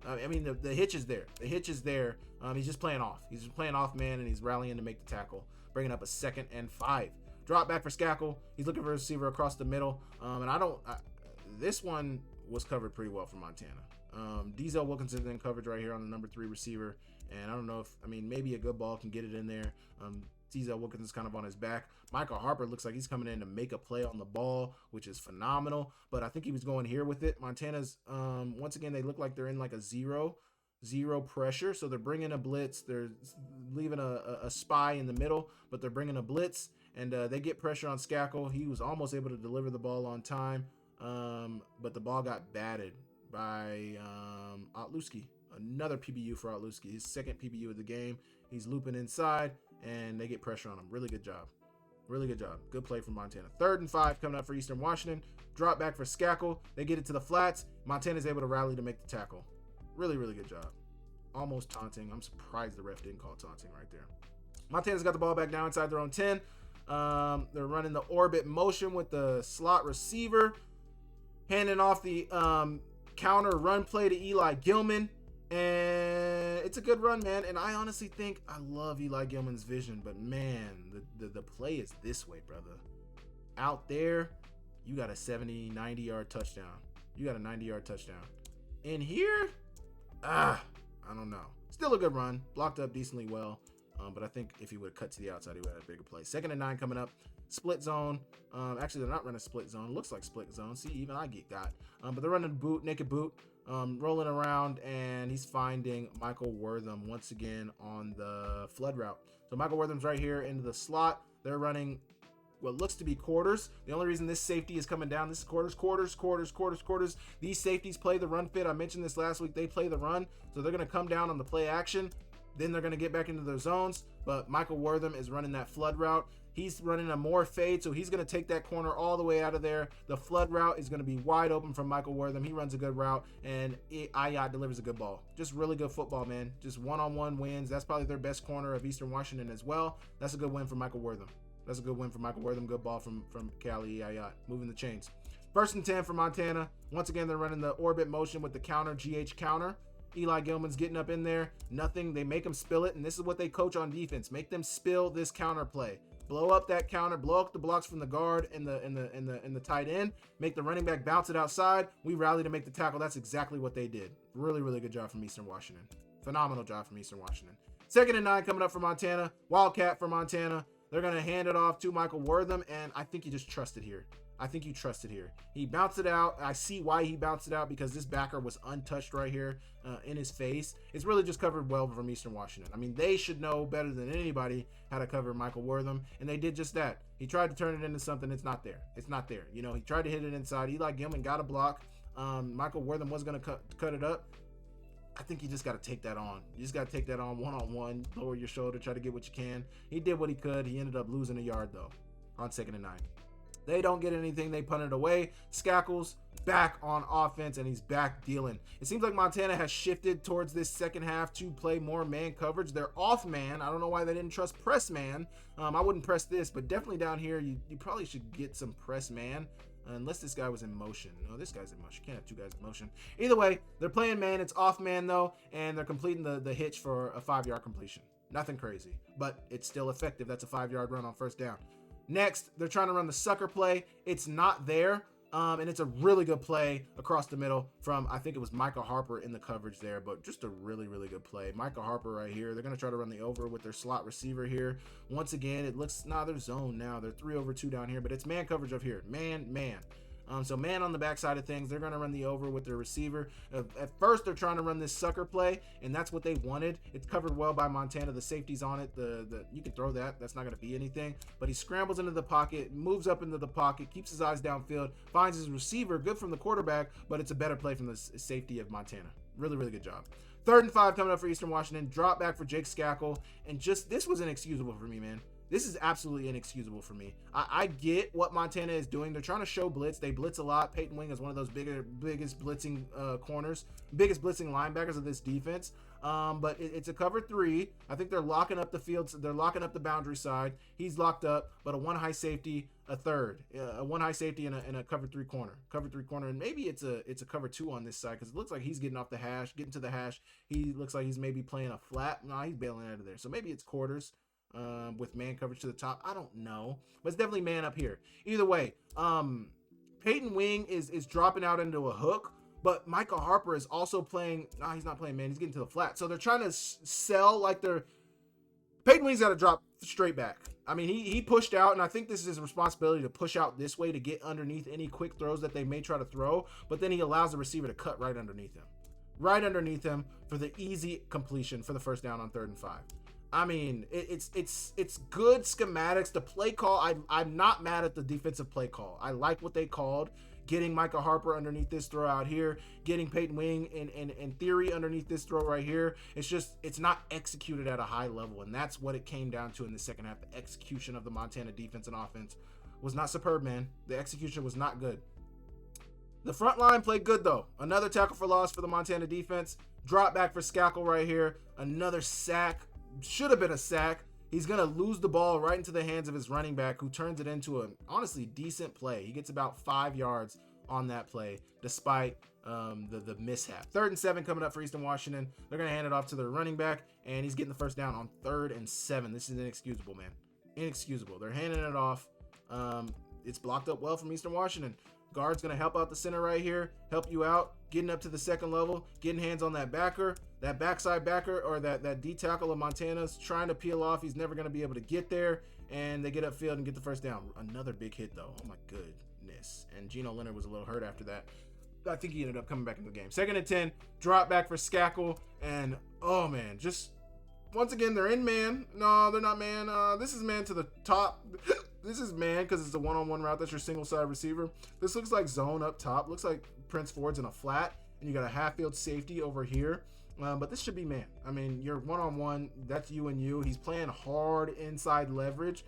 Speaker 1: I mean, the hitch is there. The hitch is there. He's just playing off. He's just playing off man, and he's rallying to make the tackle, bringing up a 2nd and 5. Drop back for Schakel. He's looking for a receiver across the middle. This one was covered pretty well for Montana. Diesel Wilkinson in coverage right here on the number 3 receiver. And I don't know if, maybe a good ball can get it in there. Diesel Wilkinson's kind of on his back. Michael Harper looks like he's coming in to make a play on the ball, which is phenomenal. But I think he was going here with it. Montana's, once again, they look like they're in like a zero pressure. So they're bringing a blitz. They're leaving a spy in the middle, but they're bringing a blitz. And they get pressure on Schakel. He was almost able to deliver the ball on time, but the ball got batted by Otluski. Another PBU for Otluski. His 2nd PBU of the game. He's looping inside, and they get pressure on him. Really good job. Really good job. Good play from Montana. 3rd and 5 coming up for Eastern Washington. Drop back for Schakel. They get it to the flats. Montana's able to rally to make the tackle. Really, really good job. Almost taunting. I'm surprised the ref didn't call taunting right there. Montana's got the ball back now inside their own 10. They're running the orbit motion with the slot receiver, handing off the counter run play to Eli Gillman, and it's a good run, man. And I honestly think I love Eli Gillman's vision, but man, the play is this way, brother. Out there, you got a 70-90 yard touchdown. You got a 90-yard touchdown. In here, I don't know. Still a good run, blocked up decently well. But I think if he would have cut to the outside, he would have had a bigger play. 2nd and 9 coming up. Split zone. Actually, they're not running split zone. Looks like split zone. See, even I get got. But they're running naked boot, rolling around, and he's finding Michael Wortham once again on the flood route. So Michael Wortham's right here into the slot. They're running what looks to be quarters. The only reason this safety is coming down, this is quarters. These safeties play the run fit. I mentioned this last week. They play the run. So they're going to come down on the play action. Then they're going to get back into their zones, but Michael Wortham is running that flood route. He's running a more fade, so he's going to take that corner all the way out of there. The flood route is going to be wide open from Michael Wortham. He runs a good route, and Ah Yat delivers a good ball. Just really good football, man. Just one-on-one wins. That's probably their best corner of Eastern Washington as well. That's a good win for Michael Wortham. That's a good win for Michael Wortham. Good ball from Keali'i Ah Yat, moving the chains. 1st and 10 for Montana. Once again, they're running the orbit motion with the counter, GH counter. Eli Gillman's getting up in there. Nothing. They make them spill it, and this is what they coach on defense. Make them spill this counter play. Blow up that counter. Blow up the blocks from the guard and the tight end. Make the running back bounce it outside. We rally to make the tackle. That's exactly what they did. Really, really good job from Eastern Washington. Phenomenal job from Eastern Washington. 2nd and 9 coming up for Montana. Wildcat for Montana. They're going to hand it off to Michael Wortham, and I think he just trusted here. I think you trusted here. He bounced it out. I see why he bounced it out, because this backer was untouched right here in his face. It's really just covered well from Eastern Washington. I mean, they should know better than anybody how to cover Michael Wortham, and they did just that. He tried to turn it into something. It's not there. It's not there. You know, he tried to hit it inside. Eli Gillman got a block. Michael Wortham was going to cut it up. I think you just got to take that on. You just got to take that on one-on-one, lower your shoulder, try to get what you can. He did what he could. He ended up losing a yard, though, on 2nd and 9. They don't get anything. They punt it away. Schakel's back on offense, and he's back dealing. It seems like Montana has shifted towards this second half to play more man coverage. They're off man. I don't know why they didn't trust press man. I wouldn't press this, but definitely down here, you probably should get some press man. Unless this guy was in motion. No, this guy's in motion. You can't have 2 guys in motion. Either way, they're playing man. It's off man, though, and they're completing the hitch for a 5-yard completion. Nothing crazy, but it's still effective. That's a 5-yard run on 1st down. Next, they're trying to run the sucker play. It's not there. And it's a really good play across the middle from, I think it was Micah Harper in the coverage there, but just a really, really good play. Micah Harper right here. They're going to try to run the over with their slot receiver here. Once again, it looks, they're zone now. They're 3 over 2 down here, but it's man coverage up here. Man. So man on the backside of things, they're going to run the over with their receiver. At first, they're trying to run this sucker play, and that's what they wanted. It's covered well by Montana. The safety's on it. You can throw that. That's not going to be anything. But he scrambles into the pocket, moves up into the pocket, keeps his eyes downfield, finds his receiver, good from the quarterback, but it's a better play from the safety of Montana. Really, really good job. 3rd and 5 coming up for Eastern Washington. Drop back for Jake Schakel, and just this was inexcusable for me, man. This is absolutely inexcusable for me. I get what Montana is doing. They're trying to show blitz. They blitz a lot. Peyton Wing is one of those biggest blitzing corners, biggest blitzing linebackers of this defense. But it's a cover 3. I think they're locking up the field. They're locking up the boundary side. He's locked up, but a 1 high safety, a third, a 1 high safety and a cover 3 corner, and maybe it's a cover 2 on this side because it looks like he's getting off the hash, getting to the hash. He looks like he's maybe playing a flat. No, he's bailing out of there. So maybe it's quarters. With man coverage to the top. I don't know, but it's definitely man up here. Either way, Peyton Wing is dropping out into a hook, but Micah Harper is also playing. No, he's not playing man. He's getting to the flat. So they're trying to sell like they're. Peyton Wing's got to drop straight back. I mean, he pushed out, and I think this is his responsibility to push out this way to get underneath any quick throws that they may try to throw, but then he allows the receiver to cut right underneath him for the easy completion for the first down on 3rd and 5. I mean, it's good schematics. The play call, I'm not mad at the defensive play call. I like what they called. Getting Micah Harper underneath this throw out here, getting Peyton Wing in theory underneath this throw right here. It's not executed at a high level, and that's what it came down to in the second half. The execution of the Montana defense and offense was not superb, man. The execution was not good. The front line played good, though. Another tackle for loss for the Montana defense. Drop back for Schakel right here. Another sack. Should have been a sack. He's going to lose the ball right into the hands of his running back, who turns it into a honestly decent play. He gets about 5 yards on that play, despite the mishap. 3rd and 7 coming up for Eastern Washington. They're going to hand it off to their running back, and he's getting the first down on 3rd and 7. This is inexcusable, man. Inexcusable. They're handing it off. It's blocked up well from Eastern Washington. Guard's going to help out the center right here, help you out, getting up to the second level, getting hands on that backer, that backside backer, or that D tackle of Montana's trying to peel off. He's never going to be able to get there, and they get upfield and get the first down. Another big hit, though. Oh, my goodness. And Geno Leonard was a little hurt after that. I think he ended up coming back into the game. 2nd and 10, drop back for Schakel, and, oh, man, just once again, they're in man. No, they're not man. This is man to the top. This is man because it's a one-on-one route. That's your single side receiver. This looks like zone up top. Looks like Prince Ford's in a flat, and you got a half-field safety over here. But this should be man. I mean, you're one-on-one. That's you and you. He's playing hard inside leverage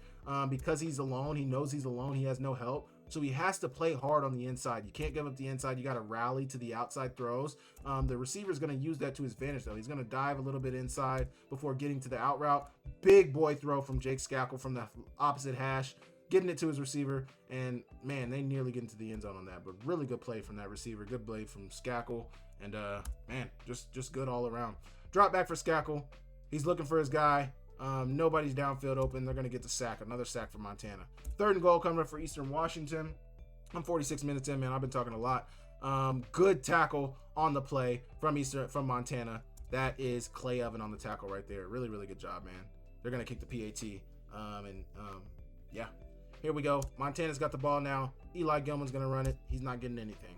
Speaker 1: because he's alone. He knows he's alone. He has no help. So he has to play hard on the inside. You can't give up the inside. You got to rally to the outside throws. The receiver is going to use that to his advantage, though. He's going to dive a little bit inside before getting to the out route. Big boy throw from Jake Schakel from the opposite hash, getting it to his receiver. And, man, they nearly get into the end zone on that. But really good play from that receiver. Good play from Schakel. And, man, just good all around. Drop back for Schakel. He's looking for his guy. Nobody's downfield open. They're going to get the sack. Another sack for Montana. 3rd and goal coming up for Eastern Washington. I'm 46 minutes in, man. I've been talking a lot. Good tackle on the play from Montana. That is Clay Oven on the tackle right there. Really, really good job, man. They're going to kick the PAT. Yeah. Here we go. Montana's got the ball now. Eli Gillman's going to run it. He's not getting anything.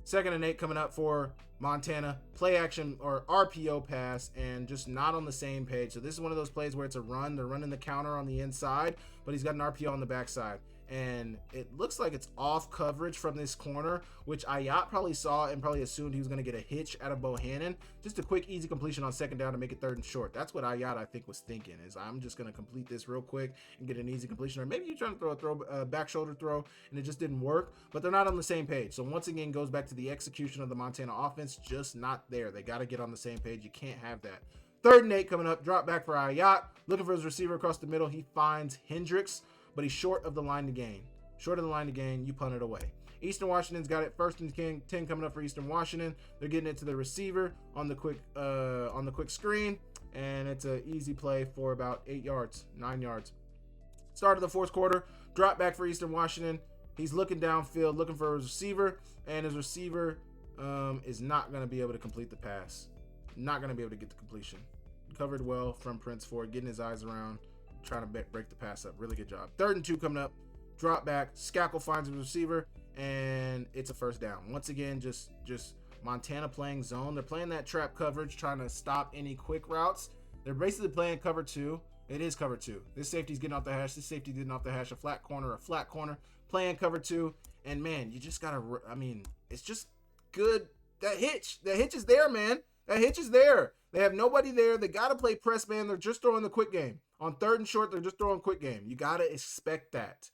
Speaker 1: 2nd and 8 coming up for Montana. Play action or RPO pass, and just not on the same page. So this is one of those plays where it's a run. They're running the counter on the inside, but he's got an RPO on the backside. And it looks like it's off coverage from this corner, which Ayat probably saw and probably assumed he was going to get a hitch out of Bohannon. Just a quick, easy completion on 2nd down to make it 3rd and short. That's what Ayat, I think, was thinking, is I'm just going to complete this real quick and get an easy completion. Or maybe you're trying to throw a back shoulder throw, and it just didn't work. But they're not on the same page. So once again, goes back to the execution of the Montana offense, just not there. They got to get on the same page. You can't have that. 3rd and 8 coming up. Drop back for Ayat. Looking for his receiver across the middle. He finds Hendricks, but he's short of the line to gain. Short of the line to gain, you punt it away. Eastern Washington's got it. 1st and 10 coming up for Eastern Washington. They're getting it to the receiver on the quick screen, and it's an easy play for about 8 yards, 9 yards. Start of the fourth quarter, drop back for Eastern Washington. He's looking downfield, looking for his receiver, and his receiver is not going to be able to complete the pass. Not going to be able to get the completion. Covered well from Prince Ford, getting his eyes around, trying to break the pass up. Really good job. 3rd and 2 coming up. Drop back. Schakel finds his receiver, and it's a first down. Once again, just Montana playing zone. They're playing that trap coverage, trying to stop any quick routes. They're basically playing cover 2. It is cover 2. This safety's getting off the hash. This safety getting off the hash. A flat corner. Playing cover 2. And, man, you just got to, I mean, it's just good. That hitch is there, man. That hitch is there. They have nobody there. They got to play press man. They're just throwing the quick game. On 3rd and short, they're just throwing quick game. You got to expect that.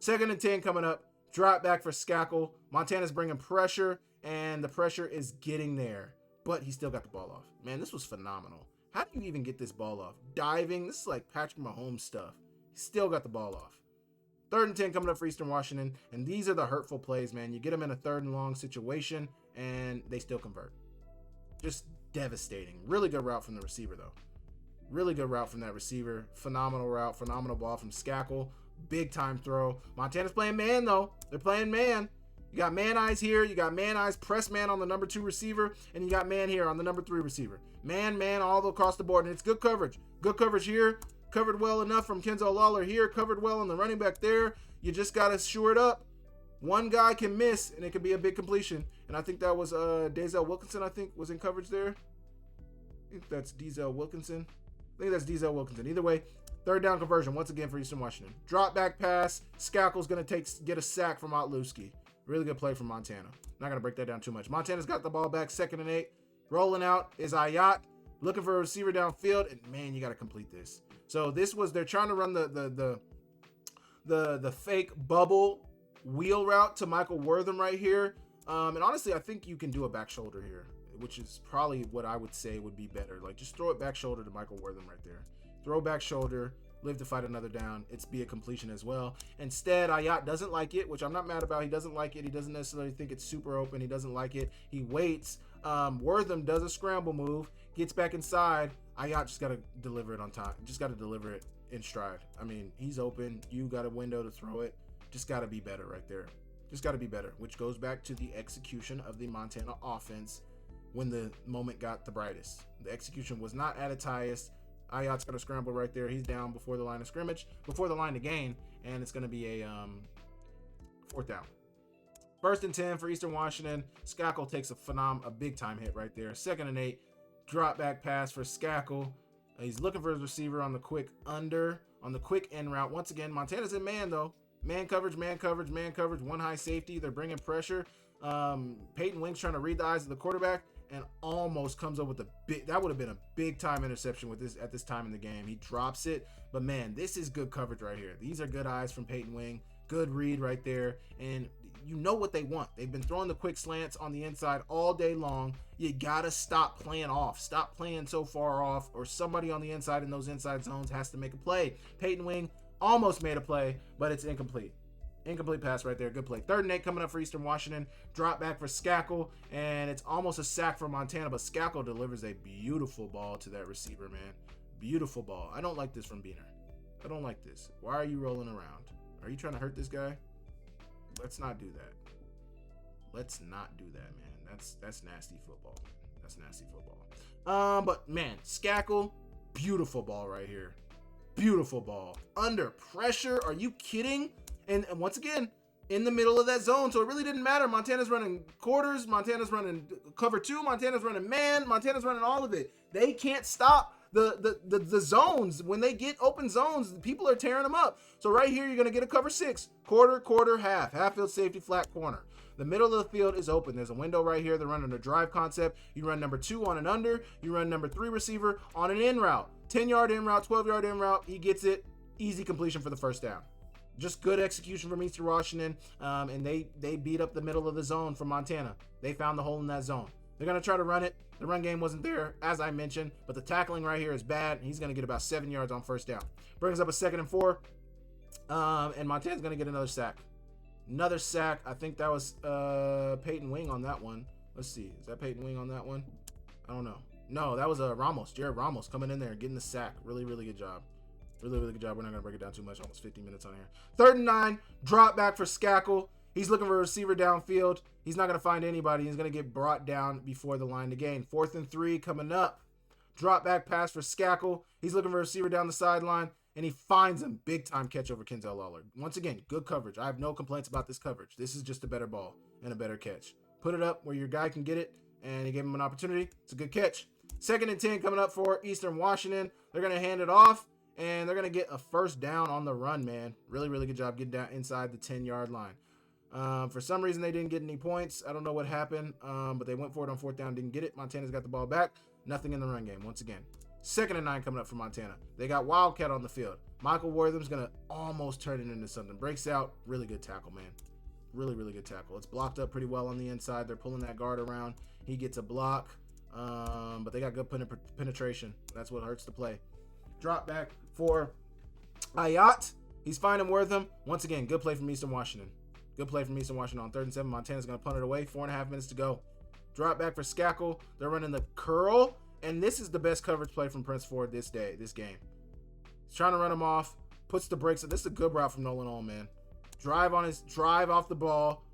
Speaker 1: 2nd and 10 coming up. Drop back for Schakel. Montana's bringing pressure, and the pressure is getting there. But he still got the ball off. Man, this was phenomenal. How do you even get this ball off? Diving. This is like Patrick Mahomes stuff. He still got the ball off. 3rd and 10 coming up for Eastern Washington. And these are the hurtful plays, man. You get them in a 3rd and long situation, and they still convert. Just devastating. Really good route from the receiver, though. Really good route from that receiver. Phenomenal route. Phenomenal ball from Schakel. Big time throw. Montana's playing man, though. They're playing man. You got man eyes here. You got man eyes, press man on the number 2 receiver, and you got man here on the number 3 receiver. Man, all across the board, and it's good coverage. Good coverage here. Covered well enough from Kenzo Lawler here. Covered well on the running back there. You just got to shore it up. One guy can miss, and it could be a big completion. And I think that was Denzel Wilkinson, I think, was in coverage there. I think that's Denzel Wilkinson. Either way, 3rd down conversion once again for Eastern Washington. Drop back pass. Schakel's going to get a sack from Otlewski. Really good play from Montana. Not going to break that down too much. Montana's got the ball back, 2nd and 8. Rolling out is Ah Yat. Looking for a receiver downfield. And, man, you got to complete this. So they're trying to run the fake bubble wheel route to Michael Wortham right here. And honestly, I think you can do a back shoulder here, which is probably what I would say would be better. Like, just throw it back shoulder to Michael Wortham right there. Throw back shoulder, live to fight another down. It's be a completion as well. Instead, Ah Yat doesn't like it, which I'm not mad about. He doesn't like it. He doesn't necessarily think it's super open. He doesn't like it. He waits. Wortham does a scramble move, gets back inside. Ah Yat just got to deliver it on time. Just got to deliver it in stride. I mean, he's open. You got a window to throw it. Just got to be better right there. Just got to be better, which goes back to the execution of the Montana offense when the moment got the brightest. The execution was not at its highest. Ah Yat's going to scramble right there. He's down before the line of scrimmage, before the line to gain, and it's going to be a 4th down. 1st and 10 for Eastern Washington. Schakel takes a big time hit right there. 2nd and 8. Drop back pass for Schakel. He's looking for his receiver on the quick end route. Once again, Montana's in man, though. Man coverage. One high safety. They're bringing pressure. Peyton Wing's trying to read the eyes of the quarterback and almost comes up with that would have been a big time interception at this time in the game. He drops it, but man, this is good coverage right here. These are good eyes from Peyton Wing. Good read right there. And you know what they want. They've been throwing the quick slants on the inside all day long. You gotta stop playing off. Stop playing so far off, or somebody on the inside in those inside zones has to make a play. Peyton Wing almost made a play, but it's incomplete. Incomplete pass right there. Good play. 3rd and 8 coming up for Eastern Washington. Drop back for Schakel, and it's almost a sack for Montana, but Schakel delivers a beautiful ball to that receiver, man. Beautiful ball. I don't like this from Beener. I don't like this. Why are you rolling around? Are you trying to hurt this guy? Let's not do that. Let's not do that, man. That's nasty football. That's nasty football. But man, Schakel, beautiful ball right here. Beautiful ball. Under pressure. Are you kidding? And once again, in the middle of that zone. So it really didn't matter. Montana's running quarters. Montana's running cover 2. Montana's running man. Montana's running all of it. They can't stop the zones. When they get open zones, people are tearing them up. So right here, you're going to get a cover 6. Quarter, half. Half field safety, flat corner. The middle of the field is open. There's a window right here. They're running a drive concept. You run number 2 on an under. You run number 3 receiver on an in route. 10-yard in route, 12-yard in route. He gets it. Easy completion for the first down. Just good execution from Eastern Washington, and they beat up the middle of the zone from Montana. They found the hole in that zone. They're going to try to run it. The run game wasn't there, as I mentioned, but the tackling right here is bad. He's going to get about 7 yards on first down. Brings up a 2nd and 4, and Montana's going to get another sack. Another sack. I think that was Peyton Wing on that one. Let's see. Is that Peyton Wing on that one? I don't know. No, that was Ramos. Jared Ramos coming in there and getting the sack. Really, really good job. Really, really good job. We're not going to break it down too much. Almost 15 minutes on here. 3rd and 9. Drop back for Schakel. He's looking for a receiver downfield. He's not going to find anybody. He's going to get brought down before the line to gain. 4th and 3 coming up. Drop back pass for Schakel. He's looking for a receiver down the sideline, and he finds him. Big time catch over Kenzel Lawler. Once again, good coverage. I have no complaints about this coverage. This is just a better ball and a better catch. Put it up where your guy can get it, and he gave him an opportunity. It's a good catch. 2nd and 10 coming up for Eastern Washington. They're going to hand it off, and they're going to get a 1st down on the run, man. Really, really good job getting down inside the 10-yard line. For some reason, they didn't get any points. I don't know what happened, but they went for it on 4th down, didn't get it. Montana's got the ball back. Nothing in the run game once again. 2nd and 9 coming up for Montana. They got Wildcat on the field. Michael Wortham's going to almost turn it into something. Breaks out. Really good tackle, man. Really, really good tackle. It's blocked up pretty well on the inside. They're pulling that guard around. He gets a block, but they got good penetration. That's what hurts the play. Drop back for Ayat. He's finding Wortham. Once again, good play from Eastern Washington. Good play from Eastern Washington on 3rd and 7. Montana's going to punt it away. 4.5 minutes to go. Drop back for Schakel. They're running the curl, and this is the best coverage play from Prince Ford this game. He's trying to run him off, puts the brakes. This is a good route from Nolan Ohm, man. Drive off the ball,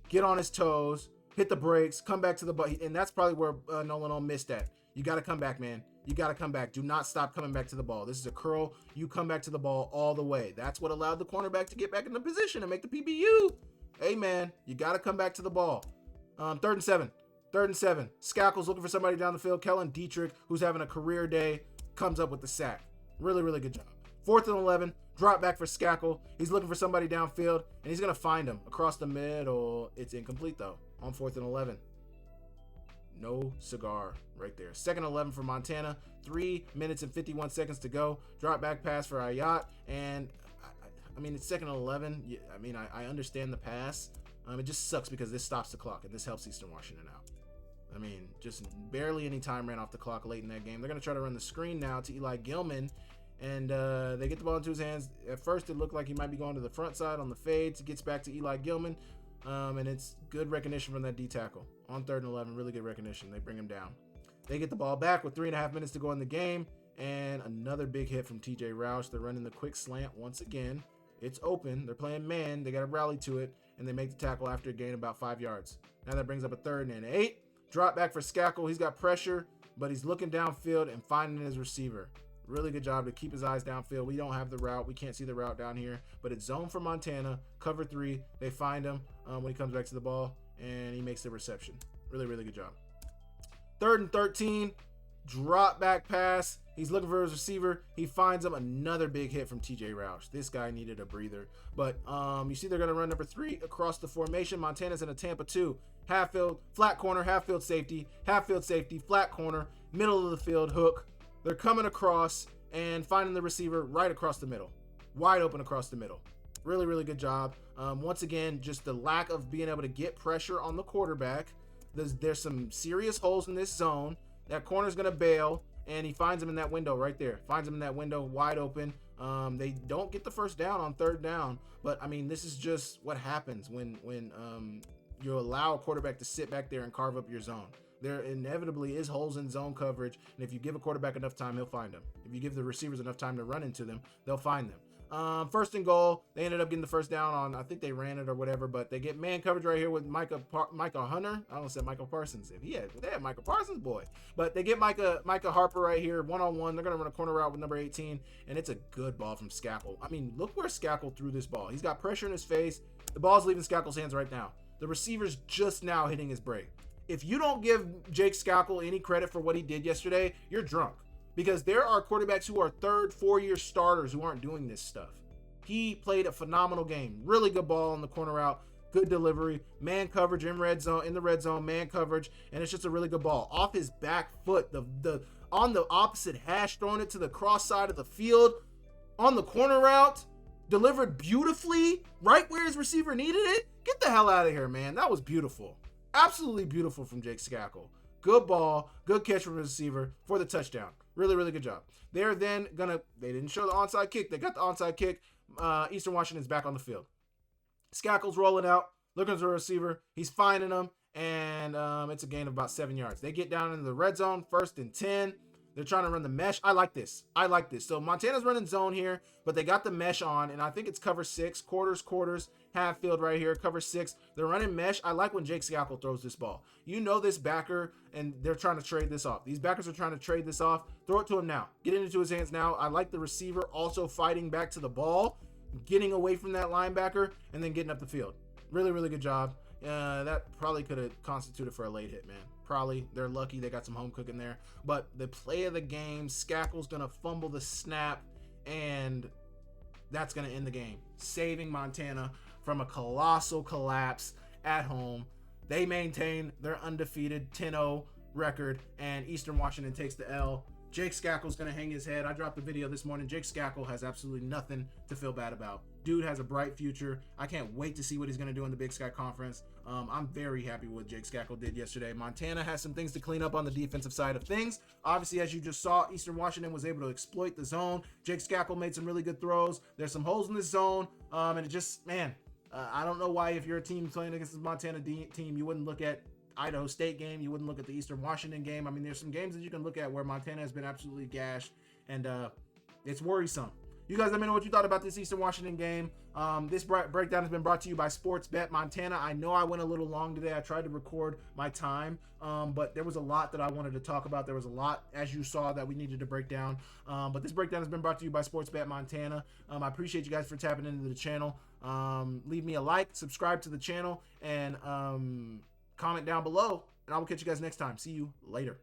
Speaker 1: get on his toes, hit the brakes, come back to the ball, and that's probably where Nolan Ohm missed at. You got to come back, man. You got to come back. Do not stop coming back to the ball. This is a curl. You come back to the ball all the way. That's what allowed the cornerback to get back in the position and make the PBU. Hey, man, you got to come back to the ball. 3rd and 7. 3rd and 7. Schakel's looking for somebody down the field. Kellen Dietrich, who's having a career day, comes up with the sack. Really, really good job. 4th and 11. Drop back for Schakel. He's looking for somebody downfield, and he's going to find him across the middle. It's incomplete, though, on 4th and 11. No cigar right there. 2nd and 11 for Montana. 3 minutes and 51 seconds to go. Drop back pass for Ayat, and I mean, it's 2nd and 11. I mean, I understand the pass. It just sucks because this stops the clock, and this helps Eastern Washington out. I mean, just barely any time ran off the clock late in that game. They're going to try to run the screen now to Eli Gillman, and they get the ball into his hands. At first, it looked like he might be going to the front side on the fades. It gets back to Eli Gillman, and it's good recognition from that D tackle. On 3rd and 11, really good recognition. They bring him down. They get the ball back with 3.5 minutes to go in the game, and another big hit from TJ Roush. They're running the quick slant once again. It's open. They're playing man. They got to rally to it, and they make the tackle after a gain about 5 yards. Now that brings up a 3rd and 8. Drop back for Schakel. He's got pressure, but he's looking downfield and finding his receiver. Really good job to keep his eyes downfield. We don't have the route. We can't see the route down here, but it's zone for Montana. Cover 3. They find him when he comes back to the ball, and he makes the reception. Really, really good job. 3rd and 13. Drop back pass. He's looking for his receiver. He finds him. Another big hit from TJ Roush. This guy needed a breather. But you see they're going to run number 3 across the formation. Montana's in a Tampa 2. Half field, flat corner, half field safety, flat corner, middle of the field, hook. They're coming across and finding the receiver right across the middle. Wide open across the middle. Really, really good job. Once again, just the lack of being able to get pressure on the quarterback. There's some serious holes in this zone. That corner's going to bail, and he finds him in that window right there. Finds him in that window, wide open. They don't get the 1st down on 3rd down, but, I mean, this is just what happens when you allow a quarterback to sit back there and carve up your zone. There inevitably is holes in zone coverage, and if you give a quarterback enough time, he'll find them. If you give the receivers enough time to run into them, they'll find them. 1st and goal. They ended up getting the 1st down on, I think they ran it or whatever, but they get man coverage right here with Micah Hunter. I almost said Michael Parsons. They had Michael Parsons, boy. But they get Micah Harper right here, one-on-one. They're going to run a corner route with number 18, and it's a good ball from Schakel. I mean, look where Schakel threw this ball. He's got pressure in his face. The ball's leaving Schakel's hands right now. The receiver's just now hitting his break. If you don't give Jake Schakel any credit for what he did yesterday, you're drunk. Because there are quarterbacks who are 3rd, 4-year starters who aren't doing this stuff. He played a phenomenal game. Really good ball on the corner route. Good delivery. Man coverage in the red zone, man coverage. And it's just a really good ball. Off his back foot, on the opposite hash, throwing it to the cross side of the field. On the corner route. Delivered beautifully. Right where his receiver needed it. Get the hell out of here, man. That was beautiful. Absolutely beautiful from Jake Schakel. Good ball. Good catch from the receiver for the touchdown. Really, really good job. They're then they didn't show the onside kick. They got the onside kick. Eastern Washington's back on the field. Schakel's rolling out, looking for a receiver. He's finding them, and it's a gain of about 7 yards. They get down into the red zone, 1st and 10. They're trying to run the mesh. I like this. So Montana's running zone here, but they got the mesh on, and I think it's cover 6, quarters, half field right here, cover 6. They're running mesh. I like when Jake Schakel throws this ball. You know this backer, and they're trying to trade this off. These backers are trying to trade this off. Throw it to him now. Get it into his hands now. I like the receiver also fighting back to the ball, getting away from that linebacker, and then getting up the field. Really, really good job. That probably could have constituted for a late hit, man. Probably. They're lucky they got some home cooking there. But the play of the game, Schakel's going to fumble the snap, and that's going to end the game, saving Montana from a colossal collapse at home. They maintain their undefeated 10-0 record, and Eastern Washington takes the L. Jake Schakel's going to hang his head. I dropped a video this morning. Jake Schakel has absolutely nothing to feel bad about. Dude has a bright future. I can't wait to see what he's going to do in the Big Sky Conference. I'm very happy with what Jake Schakel did yesterday. Montana has some things to clean up on the defensive side of things. Obviously, as you just saw, Eastern Washington was able to exploit the zone. Jake Schakel made some really good throws. There's some holes in this zone, and it just, man, I don't know why if you're a team playing against this Montana team, you wouldn't look at Idaho State game, you wouldn't look at the Eastern Washington game. I mean, there's some games that you can look at where Montana has been absolutely gashed, and it's worrisome. You guys let me know what you thought about this Eastern Washington game. This breakdown has been brought to you by Sportsbet Montana. I know I went a little long today. I tried to record my time, but there was a lot that I wanted to talk about. There was a lot, as you saw, that we needed to break down. But this breakdown has been brought to you by Sportsbet Montana. I appreciate you guys for tapping into the channel. Leave me a like, subscribe to the channel, and comment down below, and I will catch you guys next time. See you later.